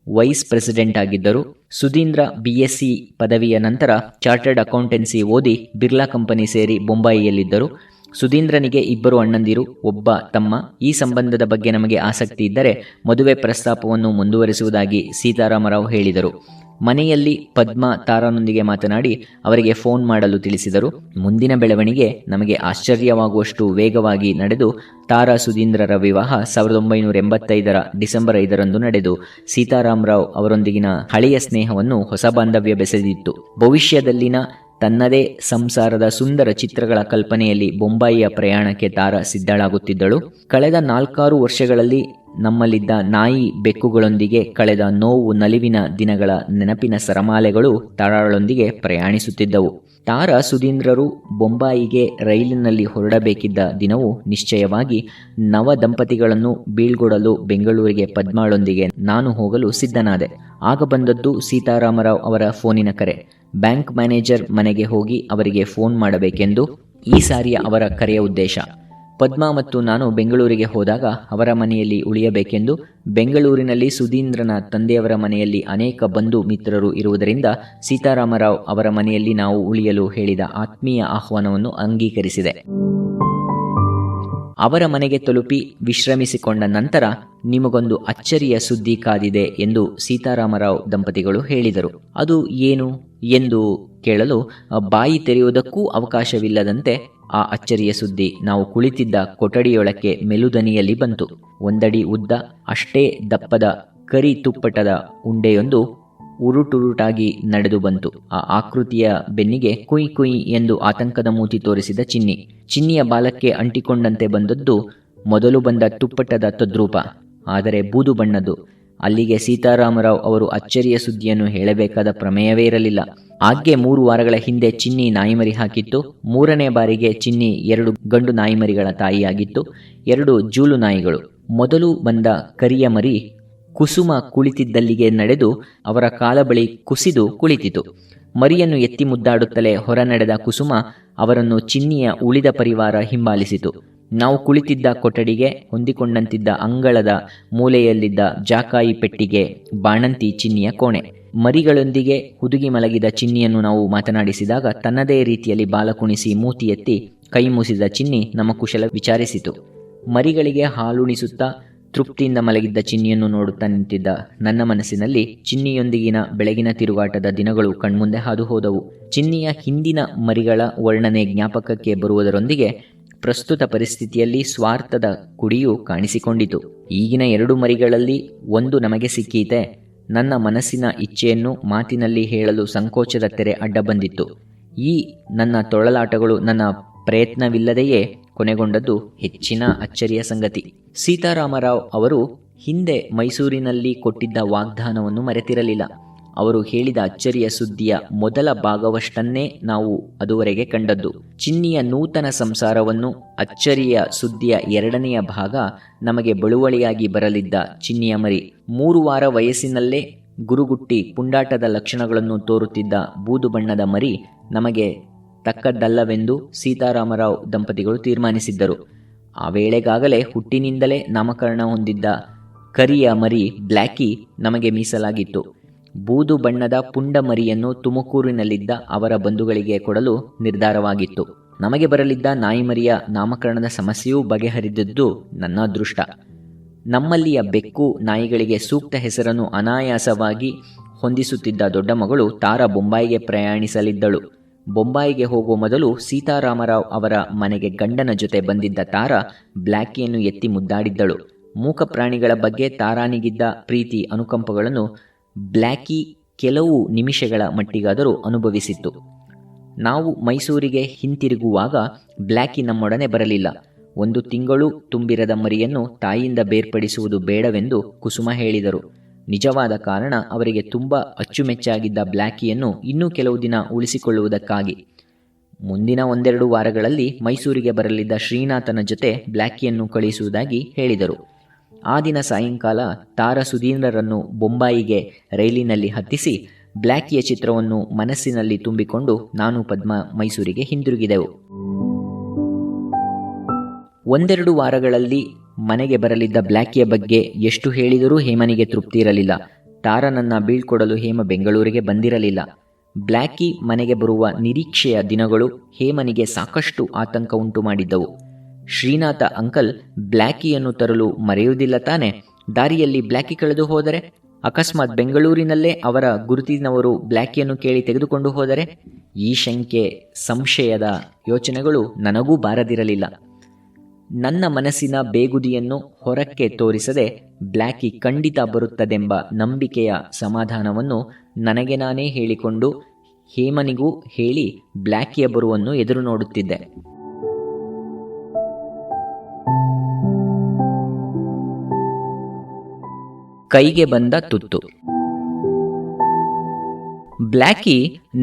Speaker 1: ವೈಸ್ ಪ್ರೆಸಿಡೆಂಟ್ ಆಗಿದ್ದರು. ಸುಧೀಂದ್ರ BSc ಪದವಿಯ ನಂತರ ಚಾರ್ಟರ್ಡ್ ಅಕೌಂಟೆನ್ಸಿ ಓದಿ ಬಿರ್ಲಾ ಕಂಪನಿ ಸೇರಿ ಬೊಂಬಾಯಿಯಲ್ಲಿದ್ದರು. ಸುಧೀಂದ್ರನಿಗೆ 2 ಅಣ್ಣಂದಿರು, ಒಬ್ಬ ತಮ್ಮ. ಈ ಸಂಬಂಧದ ಬಗ್ಗೆ ನಮಗೆ ಆಸಕ್ತಿ ಇದ್ದರೆ ಮದುವೆ ಪ್ರಸ್ತಾಪವನ್ನು ಮುಂದುವರಿಸುವುದಾಗಿ ಸೀತಾರಾಮರಾವ್ ಹೇಳಿದರು. ಮನೆಯಲ್ಲಿ ಪದ್ಮಾ ತಾರಾನೊಂದಿಗೆ ಮಾತನಾಡಿ ಅವರಿಗೆ ಫೋನ್ ಮಾಡಲು ತಿಳಿಸಿದರು. ಮುಂದಿನ ಬೆಳವಣಿಗೆ ನಮಗೆ ಆಶ್ಚರ್ಯವಾಗುವಷ್ಟು ವೇಗವಾಗಿ ನಡೆದು ತಾರಾ ಸುಧೀಂದ್ರರ ವಿವಾಹ 1985ರ ಡಿಸೆಂಬರ್ 5ರಂದು ನಡೆದು ಸೀತಾರಾಮರಾವ್ ಅವರೊಂದಿಗಿನ ಹಳೆಯ ಸ್ನೇಹವನ್ನು ಹೊಸ ಬಾಂಧವ್ಯ ಬೆಸೆದಿತ್ತು. ಭವಿಷ್ಯದಲ್ಲಿನ ತನ್ನದೇ ಸಂಸಾರದ ಸುಂದರ ಚಿತ್ರಗಳ ಕಲ್ಪನೆಯಲ್ಲಿ ಬೊಂಬಾಯಿಯ ಪ್ರಯಾಣಕ್ಕೆ ತಾರಾ ಸಿದ್ಧಳಾಗುತ್ತಿದ್ದಳು. ಕಳೆದ 4-6 ವರ್ಷಗಳಲ್ಲಿ ನಮ್ಮಲ್ಲಿದ್ದ ನಾಯಿ ಬೆಕ್ಕುಗಳೊಂದಿಗೆ ಕಳೆದ ನೋವು ನಲಿವಿನ ದಿನಗಳ ನೆನಪಿನ ಸರಮಾಲೆಗಳು ತಾರಾಳೊಂದಿಗೆ ಪ್ರಯಾಣಿಸುತ್ತಿದ್ದವು. ತಾರಾ ಸುಧೀಂದ್ರರು ಬೊಂಬಾಯಿಗೆ ರೈಲಿನಲ್ಲಿ ಹೊರಡಬೇಕಿದ್ದ ದಿನವೂ ನಿಶ್ಚಯವಾಗಿ ನವ ದಂಪತಿಗಳನ್ನು ಬೀಳ್ಗೊಡಲು ಬೆಂಗಳೂರಿಗೆ ಪದ್ಮಾಳೊಂದಿಗೆ ನಾನು ಹೋಗಲು ಸಿದ್ಧನಾದೆ. ಆಗ ಬಂದದ್ದು ಸೀತಾರಾಮರಾವ್ ಅವರ ಫೋನಿನ ಕರೆ. ಬ್ಯಾಂಕ್ ಮ್ಯಾನೇಜರ್ ಮನೆಗೆ ಹೋಗಿ ಅವರಿಗೆ ಫೋನ್ ಮಾಡಬೇಕೆಂದು ಈ ಸಾರಿಯ ಅವರ ಕರೆಯ ಉದ್ದೇಶ. ಪದ್ಮಾ ಮತ್ತು ನಾನು ಬೆಂಗಳೂರಿಗೆ ಹೋದಾಗ ಅವರ ಮನೆಯಲ್ಲಿ ಉಳಿಯಬೇಕೆಂದು, ಬೆಂಗಳೂರಿನಲ್ಲಿ ಸುಧೀಂದ್ರನ ತಂದೆಯವರ ಮನೆಯಲ್ಲಿ ಅನೇಕ ಬಂಧು ಮಿತ್ರರು ಇರುವುದರಿಂದ ಸೀತಾರಾಮರಾವ್ ಅವರ ಮನೆಯಲ್ಲಿ ನಾವು ಉಳಿಯಲು ಹೇಳಿದ ಆತ್ಮೀಯ ಆಹ್ವಾನವನ್ನು ಅಂಗೀಕರಿಸಿದೆ. ಅವರ ಮನೆಗೆ ತಲುಪಿ ವಿಶ್ರಮಿಸಿಕೊಂಡ ನಂತರ ನಿಮಗೊಂದು ಅಚ್ಚರಿಯ ಸುದ್ದಿ ಕಾದಿದೆ ಎಂದು ಸೀತಾರಾಮರಾವ್ ದಂಪತಿಗಳು ಹೇಳಿದರು. ಅದು ಏನು ಎಂದು ಕೇಳಲು ಬಾಯಿ ತೆರೆಯುವುದಕ್ಕೂ ಅವಕಾಶವಿಲ್ಲದಂತೆ ಆ ಅಚ್ಚರಿಯ ಸುದ್ದಿ ನಾವು ಕುಳಿತಿದ್ದ ಕೊಠಡಿಯೊಳಕ್ಕೆ ಮೆಲುದನಿಯಲ್ಲಿ ಬಂತು. 1 ಅಡಿ ಉದ್ದ, ಅಷ್ಟೇ ದಪ್ಪದ ಕರಿ ತುಪ್ಪಟದ ಉಂಡೆಯೊಂದು ಉರುಟುರುಟಾಗಿ ನಡೆದು ಬಂತು. ಆ ಆಕೃತಿಯ ಬೆನ್ನಿಗೆ ಕುಯ್ ಕುಯ್ ಎಂದು ಆತಂಕದ ಮೂತಿ ತೋರಿಸಿದ ಚಿನ್ನಿಯ ಬಾಲಕ್ಕೆ ಅಂಟಿಕೊಂಡಂತೆ ಬಂದದ್ದು ಮೊದಲು ಬಂದ ತುಪ್ಪಟದ ತದ್ರೂಪ, ಆದರೆ ಬೂದು ಬಣ್ಣದ್ದು. ಅಲ್ಲಿಗೆ ಸೀತಾರಾಮರಾವ್ ಅವರು ಅಚ್ಚರಿಯ ಸುದ್ದಿಯನ್ನು ಹೇಳಬೇಕಾದ ಪ್ರಮೇಯವೇ ಇರಲಿಲ್ಲ. ಆಗ್ಗೆ 3 ವಾರಗಳ ಹಿಂದೆ ಚಿನ್ನಿ ನಾಯಿಮರಿ ಹಾಕಿತ್ತು. 3ನೇ ಬಾರಿಗೆ ಚಿನ್ನಿ 2 ಗಂಡು ನಾಯಿಮರಿಗಳ ತಾಯಿಯಾಗಿತ್ತು. 2 ಜೂಲು ನಾಯಿಗಳು. ಮೊದಲು ಬಂದ ಕರಿಯ ಮರಿ ಕುಸುಮ ಕುಳಿತಿದ್ದಲ್ಲಿಗೆ ನಡೆದು ಅವರ ಕಾಲ ಬಳಿ ಕುಸಿದು ಕುಳಿತಿತು. ಮರಿಯನ್ನು ಎತ್ತಿ ಮುದ್ದಾಡುತ್ತಲೇ ಹೊರ ನಡೆದ ಕುಸುಮ ಅವರನ್ನು ಚಿನ್ನಿಯ ಉಳಿದ ಪರಿವಾರ ಹಿಂಬಾಲಿಸಿತು. ನಾವು ಕುಳಿತಿದ್ದ ಕೊಠಡಿಗೆ ಹೊಂದಿಕೊಂಡಂತಿದ್ದ ಅಂಗಳದ ಮೂಲೆಯಲ್ಲಿದ್ದ ಜಾಕಾಯಿ ಪೆಟ್ಟಿಗೆ ಬಾಣಂತಿ ಚಿನ್ನಿಯ ಕೋಣೆ. ಮರಿಗಳೊಂದಿಗೆ ಹುದುಗಿ ಮಲಗಿದ ಚಿನ್ನಿಯನ್ನು ನಾವು ಮಾತನಾಡಿಸಿದಾಗ ತನ್ನದೇ ರೀತಿಯಲ್ಲಿ ಬಾಲ ಕುಣಿಸಿ ಮೂತಿ ಎತ್ತಿ ಕೈ ಮುಸಿದ ಚಿನ್ನಿ ನಮ್ಮ ಕುಶಲ ವಿಚಾರಿಸಿತು. ಮರಿಗಳಿಗೆ ಹಾಲುಣಿಸುತ್ತಾ ತೃಪ್ತಿಯಿಂದ ಮಲಗಿದ್ದ ಚಿನ್ನಿಯನ್ನು ನೋಡುತ್ತಾ ನಿಂತಿದ್ದ ನನ್ನ ಮನಸ್ಸಿನಲ್ಲಿ ಚಿನ್ನಿಯೊಂದಿಗಿನ ಬೆಳಗಿನ ತಿರುಗಾಟದ ದಿನಗಳು ಕಣ್ಮುಂದೆ ಹಾದು ಹೋದವು. ಚಿನ್ನಿಯ ಹಿಂದಿನ ಮರಿಗಳ ವರ್ಣನೆ ಜ್ಞಾಪಕಕ್ಕೆ ಬರುವುದರೊಂದಿಗೆ ಪ್ರಸ್ತುತ ಪರಿಸ್ಥಿತಿಯಲ್ಲಿ ಸ್ವಾರ್ಥದ ಕುಡಿಯು ಕಾಣಿಸಿಕೊಂಡಿತು. ಈಗಿನ 2 ಮರಿಗಳಲ್ಲಿ ಒಂದು ನಮಗೆ ಸಿಕ್ಕೀತೆ. ನನ್ನ ಮನಸ್ಸಿನ ಇಚ್ಛೆಯನ್ನು ಮಾತಿನಲ್ಲಿ ಹೇಳಲು ಸಂಕೋಚದ ತೆರೆ ಅಡ್ಡ ಬಂದಿತ್ತು. ಈ ನನ್ನ ತೊಳಲಾಟಗಳು ನನ್ನ ಪ್ರಯತ್ನವಿಲ್ಲದೆಯೇ ಕೊನೆಗೊಂಡದ್ದು ಹೆಚ್ಚಿನ ಅಚ್ಚರಿಯ ಸಂಗತಿ. ಸೀತಾರಾಮರಾವ್ ಅವರು ಹಿಂದೆ ಮೈಸೂರಿನಲ್ಲಿ ಕೊಟ್ಟಿದ್ದ ವಾಗ್ದಾನವನ್ನು ಮರೆತಿರಲಿಲ್ಲ. ಅವರು ಹೇಳಿದ ಅಚ್ಚರಿಯ ಸುದ್ದಿಯ ಮೊದಲ ಭಾಗವಷ್ಟನ್ನೇ ನಾವು ಅದುವರೆಗೆ ಕಂಡದ್ದು. ಚಿನ್ನಿಯ ನೂತನ ಸಂಸಾರವನ್ನು, ಅಚ್ಚರಿಯ ಸುದ್ದಿಯ 2ನೆಯ ಭಾಗ ನಮಗೆ ಬಳುವಳಿಯಾಗಿ ಬರಲಿದ್ದ ಚಿನ್ನಿಯ ಮರಿ. 3 ವಾರ ವಯಸ್ಸಿನಲ್ಲೇ ಗುರುಗುಟ್ಟಿ ಪುಂಡಾಟದ ಲಕ್ಷಣಗಳನ್ನು ತೋರುತ್ತಿದ್ದ ಬೂದು ಬಣ್ಣದ ಮರಿ ನಮಗೆ ತಕ್ಕದ್ದಲ್ಲವೆಂದು ಸೀತಾರಾಮರಾವ್ ದಂಪತಿಗಳು ತೀರ್ಮಾನಿಸಿದ್ದರು. ಆ ವೇಳೆಗಾಗಲೇ ಹುಟ್ಟಿನಿಂದಲೇ ನಾಮಕರಣ ಹೊಂದಿದ್ದ ಕರಿಯ ಮರಿ ಬ್ಲ್ಯಾಕಿ ನಮಗೆ ಮೀಸಲಾಗಿತ್ತು. ಬೂದು ಬಣ್ಣದ ಪುಂಡ ಮರಿಯನ್ನು ತುಮಕೂರಿನಲ್ಲಿದ್ದ ಅವರ ಬಂಧುಗಳಿಗೆ ಕೊಡಲು ನಿರ್ಧಾರವಾಗಿತ್ತು. ನಮಗೆ ಬರಲಿದ್ದ ನಾಯಿಮರಿಯ ನಾಮಕರಣದ ಸಮಸ್ಯೆಯೂ ಬಗೆಹರಿದಿದ್ದು ನನ್ನ ಅದೃಷ್ಟ. ನಮ್ಮಲ್ಲಿಯ ಬೆಕ್ಕು ನಾಯಿಗಳಿಗೆ ಸೂಕ್ತ ಹೆಸರನ್ನು ಅನಾಯಾಸವಾಗಿ ಹೊಂದಿಸುತ್ತಿದ್ದ ದೊಡ್ಡ ಮಗಳು ತಾರಾ ಬೊಂಬಾಯಿಗೆ ಪ್ರಯಾಣಿಸಲಿದ್ದಳು. ಬೊಂಬಾಯಿಗೆ ಹೋಗುವ ಮೊದಲು ಸೀತಾರಾಮರಾವ್ ಅವರ ಮನೆಗೆ ಗಂಡನ ಜೊತೆ ಬಂದಿದ್ದ ತಾರಾ ಬ್ಲ್ಯಾಕಿಯನ್ನು ಎತ್ತಿ ಮುದ್ದಾಡಿದ್ದಳು. ಮೂಕ ಪ್ರಾಣಿಗಳ ಬಗ್ಗೆ ತಾರಾನಿಗಿದ್ದ ಪ್ರೀತಿ ಅನುಕಂಪಗಳನ್ನು ಬ್ಲ್ಯಾಕಿ ಕೆಲವು ನಿಮಿಷಗಳ ಮಟ್ಟಿಗಾದರೂ ಅನುಭವಿಸಿತ್ತು. ನಾವು ಮೈಸೂರಿಗೆ ಹಿಂತಿರುಗುವಾಗ ಬ್ಲ್ಯಾಕಿ ನಮ್ಮೊಡನೆ ಬರಲಿಲ್ಲ. 1 ತಿಂಗಳು ತುಂಬಿರದ ಮರಿಯನ್ನು ತಾಯಿಯಿಂದ ಬೇರ್ಪಡಿಸುವುದು ಬೇಡವೆಂದು ಕುಸುಮ ಹೇಳಿದರು. ನಿಜವಾದ ಕಾರಣ ಅವರಿಗೆ ತುಂಬ ಅಚ್ಚುಮೆಚ್ಚಾಗಿದ್ದ ಬ್ಲ್ಯಾಕಿಯನ್ನು ಇನ್ನೂ ಕೆಲವು ದಿನ ಉಳಿಸಿಕೊಳ್ಳುವುದಕ್ಕಾಗಿ. ಮುಂದಿನ 1-2 ವಾರಗಳಲ್ಲಿ ಮೈಸೂರಿಗೆ ಬರಲಿದ್ದ ಶ್ರೀನಾಥನ ಜೊತೆ ಬ್ಲ್ಯಾಕಿಯನ್ನು ಕಳಿಸುವುದಾಗಿ ಹೇಳಿದರು. ಆ ದಿನ ಸಾಯಂಕಾಲ ತಾರಾ ಸುಧೀಂದ್ರರನ್ನು ಬೊಂಬಾಯಿಗೆ ರೈಲಿನಲ್ಲಿ ಹತ್ತಿಸಿ ಬ್ಲ್ಯಾಕಿಯ ಚಿತ್ರವನ್ನು ಮನಸ್ಸಿನಲ್ಲಿ ತುಂಬಿಕೊಂಡು ನಾನು ಪದ್ಮ ಮೈಸೂರಿಗೆ ಹಿಂದಿರುಗಿದೆವು. 1-2 ವಾರಗಳಲ್ಲಿ ಮನೆಗೆ ಬರಲಿದ್ದ ಬ್ಲ್ಯಾಕಿಯ ಬಗ್ಗೆ ಎಷ್ಟು ಹೇಳಿದರೂ ಹೇಮನಿಗೆ ತೃಪ್ತಿ ಇರಲಿಲ್ಲ. ತಾರನನ್ನು ಬೀಳ್ಕೊಡಲು ಹೇಮ ಬೆಂಗಳೂರಿಗೆ ಬಂದಿರಲಿಲ್ಲ. ಬ್ಲ್ಯಾಕಿ ಮನೆಗೆ ಬರುವ ನಿರೀಕ್ಷೆಯ ದಿನಗಳು ಹೇಮನಿಗೆ ಸಾಕಷ್ಟು ಆತಂಕ ಉಂಟು ಮಾಡಿದ್ದವು. ಶ್ರೀನಾಥ ಅಂಕಲ್ ಬ್ಲ್ಯಾಕಿಯನ್ನು ತರಲು ಮರೆಯುವುದಿಲ್ಲ ತಾನೆ? ದಾರಿಯಲ್ಲಿ ಬ್ಲ್ಯಾಕಿ ಕಳೆದು ಹೋದರೆ, ಅಕಸ್ಮಾತ್ ಬೆಂಗಳೂರಿನಲ್ಲೇ ಅವರ ಗುರುತಿನವರು ಬ್ಲ್ಯಾಕಿಯನ್ನು ಕೇಳಿ ತೆಗೆದುಕೊಂಡು ಹೋದರೆ? ಈ ಶಂಕೆ, ಸಂಶಯದ ಯೋಚನೆಗಳು ನನಗೂ ಬಾರದಿರಲಿಲ್ಲ. ನನ್ನ ಮನಸ್ಸಿನ ಬೇಗುದಿಯನ್ನು ಹೊರಕ್ಕೆ ತೋರಿಸದೆ ಬ್ಲ್ಯಾಕಿ ಖಂಡಿತ ಬರುತ್ತದೆಂಬ ನಂಬಿಕೆಯ ಸಮಾಧಾನವನ್ನು ನನಗೆ ನಾನೇ ಹೇಳಿಕೊಂಡು ಹೇಮನಿಗೂ ಹೇಳಿ ಬ್ಲ್ಯಾಕಿಯ ಬರುವನ್ನು ಎದುರು ನೋಡುತ್ತಿದ್ದೆ. ಕೈಗೆ ಬಂದ ತುತ್ತು. ಬ್ಲ್ಯಾಕಿ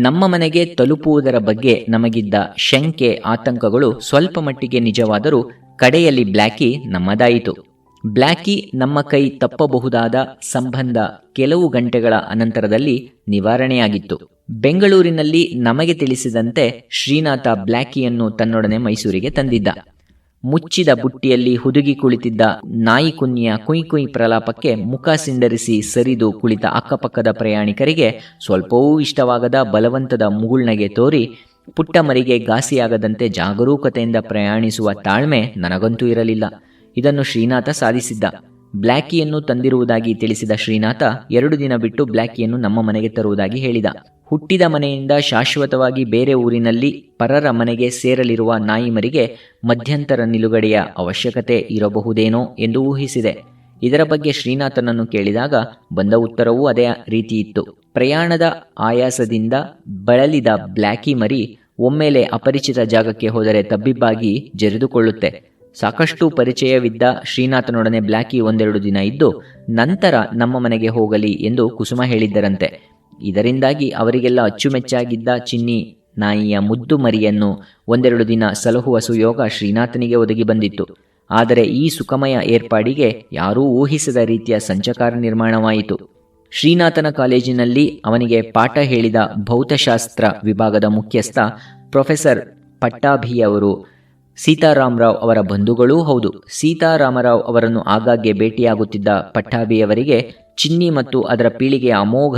Speaker 1: ನಮ್ಮ ಮನೆಗೆ ತಲುಪುವುದರ ಬಗ್ಗೆ ನಮಗಿದ್ದ ಶಂಕೆ, ಆತಂಕಗಳು ಸ್ವಲ್ಪ ಮಟ್ಟಿಗೆ ನಿಜವಾದರೂ ಕಡೆಯಲ್ಲಿ ಬ್ಲ್ಯಾಕಿ ನಮ್ಮದಾಯಿತು. ಬ್ಲ್ಯಾಕಿ ನಮ್ಮ ಕೈ ತಪ್ಪಬಹುದಾದ ಸಂಬಂಧ ಕೆಲವು ಗಂಟೆಗಳ ಅನಂತರದಲ್ಲಿ ನಿವಾರಣೆಯಾಗಿತ್ತು. ಬೆಂಗಳೂರಿನಲ್ಲಿ ನಮಗೆ ತಿಳಿಸಿದಂತೆ ಶ್ರೀನಾಥ ಬ್ಲ್ಯಾಕಿಯನ್ನು ತನ್ನೊಡನೆ ಮೈಸೂರಿಗೆ ತಂದಿದ್ದ. ಮುಚ್ಚಿದ ಬುಟ್ಟಿಯಲ್ಲಿ ಹುದುಗಿ ಕುಳಿತಿದ್ದ ನಾಯಿ ಕುನ್ನಿಯ ಕುಯ್ ಕುಯ್ ಪ್ರಲಾಪಕ್ಕೆ ಮುಖ ಸಿಂಡರಿಸಿ ಸರಿದು ಕುಳಿತ ಅಕ್ಕಪಕ್ಕದ ಪ್ರಯಾಣಿಕರಿಗೆ ಸ್ವಲ್ಪವೂ ಇಷ್ಟವಾಗದ ಬಲವಂತದ ಮುಗುಳ್ನಗೆ ತೋರಿ ಪುಟ್ಟ ಮರಿಗೆ ಘಾಸಿಯಾಗದಂತೆ ಜಾಗರೂಕತೆಯಿಂದ ಪ್ರಯಾಣಿಸುವ ತಾಳ್ಮೆ ನನಗಂತೂ ಇರಲಿಲ್ಲ. ಇದನ್ನು ಶ್ರೀನಾಥ ಸಾಧಿಸಿದ್ದ. ಬ್ಲ್ಯಾಕಿಯನ್ನು ತಂದಿರುವುದಾಗಿ ತಿಳಿಸಿದ ಶ್ರೀನಾಥ 2 ದಿನ ಬಿಟ್ಟು ಬ್ಲ್ಯಾಕಿಯನ್ನು ನಮ್ಮ ಮನೆಗೆ ತರುವುದಾಗಿ ಹೇಳಿದ. ಹುಟ್ಟಿದ ಮನೆಯಿಂದ ಶಾಶ್ವತವಾಗಿ ಬೇರೆ ಊರಿನಲ್ಲಿ ಪರರ ಮನೆಗೆ ಸೇರಲಿರುವ ನಾಯಿಮರಿಗೆ ಮಧ್ಯಂತರ ನಿಲುಗಡೆಯ ಅವಶ್ಯಕತೆ ಇರಬಹುದೇನೋ ಎಂದು ಊಹಿಸಿದೆ. ಇದರ ಬಗ್ಗೆ ಶ್ರೀನಾಥನನ್ನು ಕೇಳಿದಾಗ ಬಂದ ಉತ್ತರವೂ ಅದೇ ರೀತಿ ಇತ್ತು. ಪ್ರಯಾಣದ ಆಯಾಸದಿಂದ ಬಳಲಿದ ಬ್ಲ್ಯಾಕಿ ಮರಿ ಒಮ್ಮೆಲೆ ಅಪರಿಚಿತ ಜಾಗಕ್ಕೆ ಹೋದರೆ ತಬ್ಬಿಬ್ಬಾಗಿ ಜರಿದುಕೊಳ್ಳುತ್ತೆ. ಸಾಕಷ್ಟು ಪರಿಚಯವಿದ್ದ ಶ್ರೀನಾಥನೊಡನೆ ಬ್ಲ್ಯಾಕಿ 1-2 ದಿನ ಇದ್ದು ನಂತರ ನಮ್ಮ ಮನೆಗೆ ಹೋಗಲಿ ಎಂದು ಕುಸುಮ ಹೇಳಿದ್ದರಂತೆ. ಇದರಿಂದಾಗಿ ಅವರಿಗೆಲ್ಲ ಅಚ್ಚುಮೆಚ್ಚಾಗಿದ್ದ ಚಿನ್ನಿ ನಾಯಿಯ ಮುದ್ದು ಮರಿಯನ್ನು 1-2 ದಿನ ಸಲಹುವ ಸುಯೋಗ ಶ್ರೀನಾಥನಿಗೆ ಒದಗಿ ಬಂದಿತ್ತು. ಆದರೆ ಈ ಸುಖಮಯ ಏರ್ಪಾಡಿಗೆ ಯಾರೂ ಊಹಿಸದ ರೀತಿಯ ಸಂಚಕಾರ ನಿರ್ಮಾಣವಾಯಿತು. ಶ್ರೀನಾಥನ ಕಾಲೇಜಿನಲ್ಲಿ ಅವನಿಗೆ ಪಾಠ ಹೇಳಿದ ಭೌತಶಾಸ್ತ್ರ ವಿಭಾಗದ ಮುಖ್ಯಸ್ಥ ಪ್ರೊಫೆಸರ್ ಪಟ್ಟಾಭಿಯವರು ಸೀತಾರಾಮರಾವ್ ಅವರ ಬಂಧುಗಳೂ ಹೌದು. ಸೀತಾರಾಮರಾವ್ ಅವರನ್ನು ಆಗಾಗ್ಗೆ ಭೇಟಿಯಾಗುತ್ತಿದ್ದ ಪಟ್ಟಾಭಿಯವರಿಗೆ ಚಿನ್ನಿ ಮತ್ತು ಅದರ ಪೀಳಿಗೆಯ ಅಮೋಘ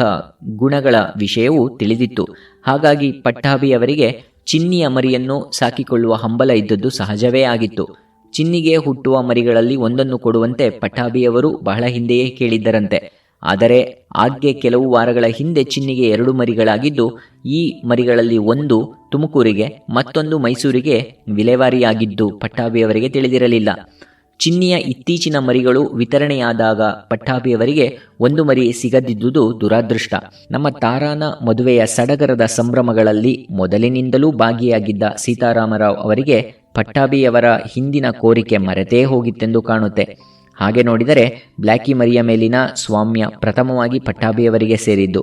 Speaker 1: ಗುಣಗಳ ವಿಷಯವೂ ತಿಳಿದಿತ್ತು. ಹಾಗಾಗಿ ಪಟ್ಟಾಭಿಯವರಿಗೆ ಚಿನ್ನಿಯ ಮರಿಯನ್ನು ಸಾಕಿಕೊಳ್ಳುವ ಹಂಬಲ ಇದ್ದದ್ದು ಸಹಜವೇ ಆಗಿತ್ತು. ಚಿನ್ನಿಗೆ ಹುಟ್ಟುವ ಮರಿಗಳಲ್ಲಿ ಒಂದನ್ನು ಕೊಡುವಂತೆ ಪಟ್ಟಾಭಿಯವರು ಬಹಳ ಹಿಂದೆಯೇ ಕೇಳಿದ್ದರಂತೆ. ಆದರೆ ಆಗ್ಗೆ ಕೆಲವು ವಾರಗಳ ಹಿಂದೆ ಚಿನ್ನಿಗೆ 2 ಮರಿಗಳಾಗಿದ್ದು ಈ ಮರಿಗಳಲ್ಲಿ ಒಂದು ತುಮಕೂರಿಗೆ ಮತ್ತೊಂದು ಮೈಸೂರಿಗೆ ವಿಲೇವಾರಿಯಾಗಿದ್ದು ಪಟ್ಟಾಭಿಯವರಿಗೆ ತಿಳಿದಿರಲಿಲ್ಲ. ಚಿನ್ನಿಯ ಇತ್ತೀಚಿನ ಮರಿಗಳು ವಿತರಣೆಯಾದಾಗ ಪಟ್ಟಾಭಿಯವರಿಗೆ 1 ಮರಿ ಸಿಗದಿದ್ದುದು ದುರಾದೃಷ್ಟ. ನಮ್ಮ ತಾರಾನ ಮದುವೆಯ ಸಡಗರದ ಸಂಭ್ರಮಗಳಲ್ಲಿ ಮೊದಲಿನಿಂದಲೂ ಭಾಗಿಯಾಗಿದ್ದ ಸೀತಾರಾಮರಾವ್ ಅವರಿಗೆ ಪಟ್ಟಾಭಿಯವರ ಹಿಂದಿನ ಕೋರಿಕೆ ಮರೆತೇ ಹೋಗಿತ್ತೆಂದು ಕಾಣುತ್ತೆ. ಹಾಗೆ ನೋಡಿದರೆ ಬ್ಲ್ಯಾಕಿ ಮರಿಯ ಮೇಲಿನ ಸ್ವಾಮ್ಯ ಪ್ರಥಮವಾಗಿ ಪಟ್ಟಾಭಿಯವರಿಗೆ ಸೇರಿದ್ದು.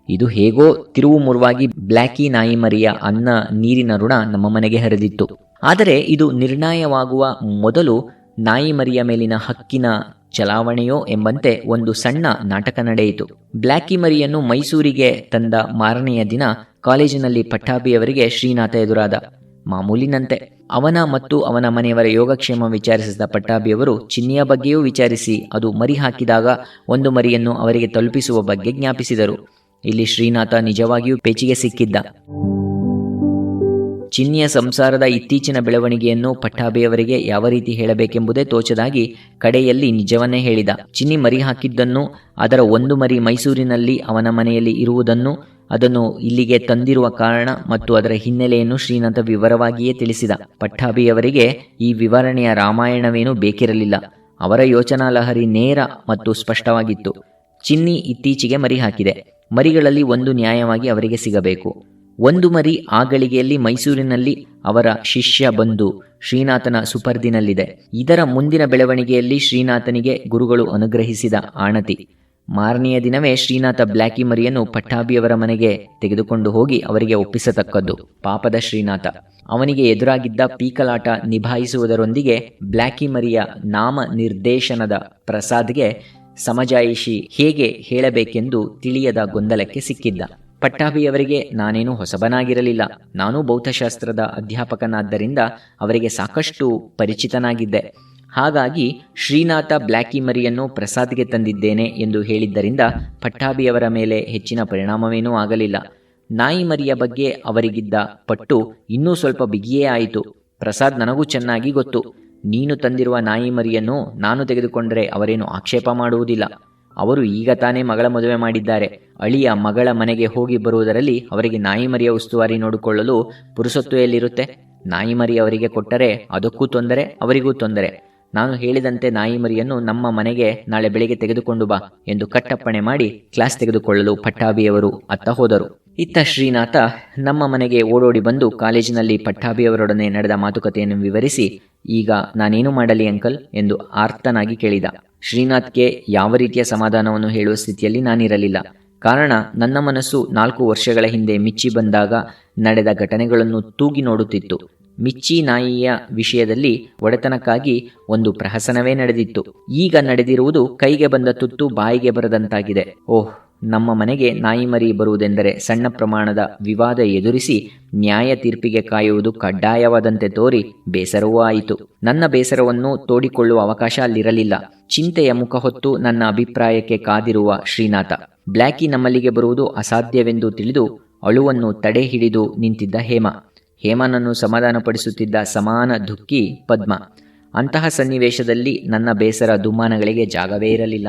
Speaker 1: ಇದು ಹೇಗೋ ತಿರುವು ಮುರುವಾಗಿ ಬ್ಲ್ಯಾಕಿ ನಾಯಿ ಮರಿಯ ಅನ್ನ ನೀರಿನ ಋಣ ನಮ್ಮ ಮನೆಗೆ ಹರಿದಿತ್ತು. ಆದರೆ ಇದು ನಿರ್ಣಯವಾಗುವ ಮೊದಲು ನಾಯಿ ಮರಿಯ ಮೇಲಿನ ಹಕ್ಕಿನ ಚಲಾವಣೆಯೋ ಎಂಬಂತೆ ಒಂದು ಸಣ್ಣ ನಾಟಕ ನಡೆಯಿತು. ಬ್ಲ್ಯಾಕಿ ಮರಿಯನ್ನು ಮೈಸೂರಿಗೆ ತಂದ ಮಾರನೆಯ ದಿನ ಕಾಲೇಜಿನಲ್ಲಿ ಪಟ್ಟಾಭಿಯವರಿಗೆ ಶ್ರೀನಾಥ ಎದುರಾದ. ಮಾಮೂಲಿನಂತೆ ಅವನ ಮತ್ತು ಅವನ ಮನೆಯವರ ಯೋಗಕ್ಷೇಮ ವಿಚಾರಿಸಿದ ಪಟ್ಟಾಭಿಯವರು ಚಿನ್ನಿಯ ಬಗ್ಗೆಯೂ ವಿಚಾರಿಸಿ ಅದು ಮರಿ ಹಾಕಿದಾಗ 1 ಮರಿಯನ್ನು ಅವರಿಗೆ ತಲುಪಿಸುವ ಬಗ್ಗೆ ಜ್ಞಾಪಿಸಿದರು. ಇಲ್ಲಿ ಶ್ರೀನಾಥ ನಿಜವಾಗಿಯೂ ಪೇಚಿಗೆ ಸಿಕ್ಕಿದ್ದ. ಚಿನ್ನಿಯ ಸಂಸಾರದ ಇತ್ತೀಚಿನ ಬೆಳವಣಿಗೆಯನ್ನು ಪಟ್ಟಾಭಿಯವರಿಗೆ ಯಾವ ರೀತಿ ಹೇಳಬೇಕೆಂಬುದೇ ತೋಚದಾಗಿ ಕಡೆಯಲ್ಲಿ ನಿಜವನ್ನೇ ಹೇಳಿದ. ಚಿನ್ನಿ ಮರಿ ಹಾಕಿದ್ದನ್ನು, ಅದರ 1 ಮರಿ ಮೈಸೂರಿನಲ್ಲಿ ಅವನ ಮನೆಯಲ್ಲಿ ಇರುವುದನ್ನು, ಅದನ್ನು ಇಲ್ಲಿಗೆ ತಂದಿರುವ ಕಾರಣ ಮತ್ತು ಅದರ ಹಿನ್ನೆಲೆಯನ್ನು ಶ್ರೀನಾಥ ವಿವರವಾಗಿಯೇ ತಿಳಿಸಿದ. ಪಟ್ಟಾಭಿಯವರಿಗೆ ಈ ವಿವರಣೆಯ ರಾಮಾಯಣವೇನೂ ಬೇಕಿರಲಿಲ್ಲ. ಅವರ ಯೋಚನಾ ಲಹರಿ ನೇರ ಮತ್ತು ಸ್ಪಷ್ಟವಾಗಿತ್ತು. ಚಿನ್ನಿ ಇತ್ತೀಚೆಗೆ ಮರಿ ಹಾಕಿದೆ. ಮರಿಗಳಲ್ಲಿ 1 ನ್ಯಾಯವಾಗಿ ಅವರಿಗೆ ಸಿಗಬೇಕು. 1 ಮರಿ ಆ ಗಳಿಗೆಯಲ್ಲಿ ಮೈಸೂರಿನಲ್ಲಿ ಅವರ ಶಿಷ್ಯ ಬಂಧು ಶ್ರೀನಾಥನ ಸುಪರ್ದಿನಲ್ಲಿದೆ. ಇದರ ಮುಂದಿನ ಬೆಳವಣಿಗೆಯಲ್ಲಿ ಶ್ರೀನಾಥನಿಗೆ ಗುರುಗಳು ಅನುಗ್ರಹಿಸಿದ ಆಣತಿ. ಮಾರನೆಯ ದಿನವೇ ಶ್ರೀನಾಥ ಬ್ಲ್ಯಾಕಿ ಮರಿಯನ್ನು ಪಟ್ಟಾಭಿಯವರ ಮನೆಗೆ ತೆಗೆದುಕೊಂಡು ಹೋಗಿ ಅವರಿಗೆ ಒಪ್ಪಿಸತಕ್ಕದ್ದು. ಪಾಪದ ಶ್ರೀನಾಥ ಅವನಿಗೆ ಎದುರಾಗಿದ್ದ ಪೀಕಲಾಟ ನಿಭಾಯಿಸುವುದರೊಂದಿಗೆ ಬ್ಲ್ಯಾಕಿ ಮರಿಯ ನಾಮ ನಿರ್ದೇಶನದ ಪ್ರಸಾದ್ಗೆ ಸಮಜಾಯಿಷಿ ಹೇಗೆ ಹೇಳಬೇಕೆಂದು ತಿಳಿಯದ ಗೊಂದಲಕ್ಕೆ ಸಿಕ್ಕಿದ್ದ. ಪಟ್ಟಾಭಿಯವರಿಗೆ ನಾನೇನು ಹೊಸಬನಾಗಿರಲಿಲ್ಲ. ನಾನು ಭೌತಶಾಸ್ತ್ರದ ಅಧ್ಯಾಪಕನಾದ್ದರಿಂದ ಅವರಿಗೆ ಸಾಕಷ್ಟು ಪರಿಚಿತನಾಗಿದ್ದೆ. ಹಾಗಾಗಿ ಶ್ರೀನಾಥ ಬ್ಲ್ಯಾಕಿ ಮರಿಯನ್ನು ಪ್ರಸಾದ್ಗೆ ತಂದಿದ್ದೇನೆ ಎಂದು ಹೇಳಿದ್ದರಿಂದ ಪಟ್ಟಾಭಿಯವರ ಮೇಲೆ ಹೆಚ್ಚಿನ ಪರಿಣಾಮವೇನೂ ಆಗಲಿಲ್ಲ. ನಾಯಿ ಮರಿಯ ಬಗ್ಗೆ ಅವರಿಗಿದ್ದ ಪಟ್ಟು ಇನ್ನೂ ಸ್ವಲ್ಪ ಬಿಗಿಯೇ ಆಯಿತು. ಪ್ರಸಾದ್ ನನಗೂ ಚೆನ್ನಾಗಿ ಗೊತ್ತು. ನೀನು ತಂದಿರುವ ನಾಯಿ ಮರಿಯನ್ನು ನಾನು ತೆಗೆದುಕೊಂಡರೆ ಅವರೇನು ಆಕ್ಷೇಪ ಮಾಡುವುದಿಲ್ಲ. ಅವರು ಈಗ ತಾನೇ ಮಗಳ ಮದುವೆ ಮಾಡಿದ್ದಾರೆ. ಅಳಿಯ ಮಗಳ ಮನೆಗೆ ಹೋಗಿ ಬರುವುದರಲ್ಲಿ ಅವರಿಗೆ ನಾಯಿ ಮರಿಯ ಉಸ್ತುವಾರಿ ನೋಡಿಕೊಳ್ಳಲು ಪುರುಸೊತ್ತು ಎಲ್ಲಿರುತ್ತೆ? ನಾಯಿ ಮರಿ ಅವರಿಗೆ ಕೊಟ್ಟರೆ ಅದಕ್ಕೂ ತೊಂದರೆ, ಅವರಿಗೂ ತೊಂದರೆ. ನಾನು ಹೇಳಿದಂತೆ ನಾಯಿ ಮರಿಯನ್ನು ನಮ್ಮ ಮನೆಗೆ ನಾಳೆ ಬೆಳಿಗ್ಗೆ ತೆಗೆದುಕೊಂಡು ಬಾ ಎಂದು ಕಟ್ಟಪ್ಪಣೆ ಮಾಡಿ ಕ್ಲಾಸ್ ತೆಗೆದುಕೊಳ್ಳಲು ಪಟ್ಟಾಭಿಯವರು ಅತ್ತ ಹೋದರು. ಇತ್ತ ಶ್ರೀನಾಥ ನಮ್ಮ ಮನೆಗೆ ಓಡೋಡಿ ಬಂದು ಕಾಲೇಜಿನಲ್ಲಿ ಪಟ್ಟಾಭಿಯವರೊಡನೆ ನಡೆದ ಮಾತುಕತೆಯನ್ನು ವಿವರಿಸಿ, ಈಗ ನಾನೇನು ಮಾಡಲಿ ಅಂಕಲ್ ಎಂದು ಆರ್ತನಾಗಿ ಕೇಳಿದ. ಶ್ರೀನಾಥ್ಗೆ ಯಾವ ರೀತಿಯ ಸಮಾಧಾನವನ್ನು ಹೇಳುವ ಸ್ಥಿತಿಯಲ್ಲಿ ನಾನಿರಲಿಲ್ಲ. ಕಾರಣ, ನನ್ನ ಮನಸ್ಸು 4 ವರ್ಷಗಳ ಹಿಂದೆ ಮಿಚ್ಚಿ ಬಂದಾಗ ನಡೆದ ಘಟನೆಗಳನ್ನು ತೂಗಿ ನೋಡುತ್ತಿತ್ತು. ಮಿಚ್ಚಿ ನಾಯಿಯ ವಿಷಯದಲ್ಲಿ ಒಡೆತನಕ್ಕಾಗಿ ಒಂದು ಪ್ರಹಸನವೇ ನಡೆದಿತ್ತು. ಈಗ ನಡೆದಿರುವುದು ಕೈಗೆ ಬಂದ ತುತ್ತು ಬಾಯಿಗೆ ಬರದಂತಾಗಿದೆ. ಓಹ್, ನಮ್ಮ ಮನೆಗೆ ನಾಯಿ ಮರಿ ಬರುವುದೆಂದರೆ ಸಣ್ಣ ಪ್ರಮಾಣದ ವಿವಾದ ಎದುರಿಸಿ ನ್ಯಾಯ ತೀರ್ಪಿಗೆ ಕಾಯುವುದು ಕಡ್ಡಾಯವಾದಂತೆ ತೋರಿ ಬೇಸರವೂ ಆಯಿತು. ನನ್ನ ಬೇಸರವನ್ನು ತೋಡಿಕೊಳ್ಳುವ ಅವಕಾಶ ಅಲ್ಲಿರಲಿಲ್ಲ. ಚಿಂತೆಯ ಮುಖ ಹೊತ್ತು ನನ್ನ ಅಭಿಪ್ರಾಯಕ್ಕೆ ಕಾದಿರುವ ಶ್ರೀನಾಥ ಬ್ಲ್ಯಾಕಿ ನಮ್ಮಲ್ಲಿಗೆ ಬರುವುದು ಅಸಾಧ್ಯವೆಂದು ತಿಳಿದು ಅಳುವನ್ನು ತಡೆ ಹಿಡಿದು ನಿಂತಿದ್ದ ಹೇಮ. ಹೇಮನನ್ನು ಸಮಾಧಾನಪಡಿಸುತ್ತಿದ್ದ ಸಮಾನ ದುಃಖಿ ಪದ್ಮ. ಅಂತಹ ಸನ್ನಿವೇಶದಲ್ಲಿ ನನ್ನ ಬೇಸರ ದುಮ್ಮಾನಗಳಿಗೆ ಜಾಗವೇ ಇರಲಿಲ್ಲ.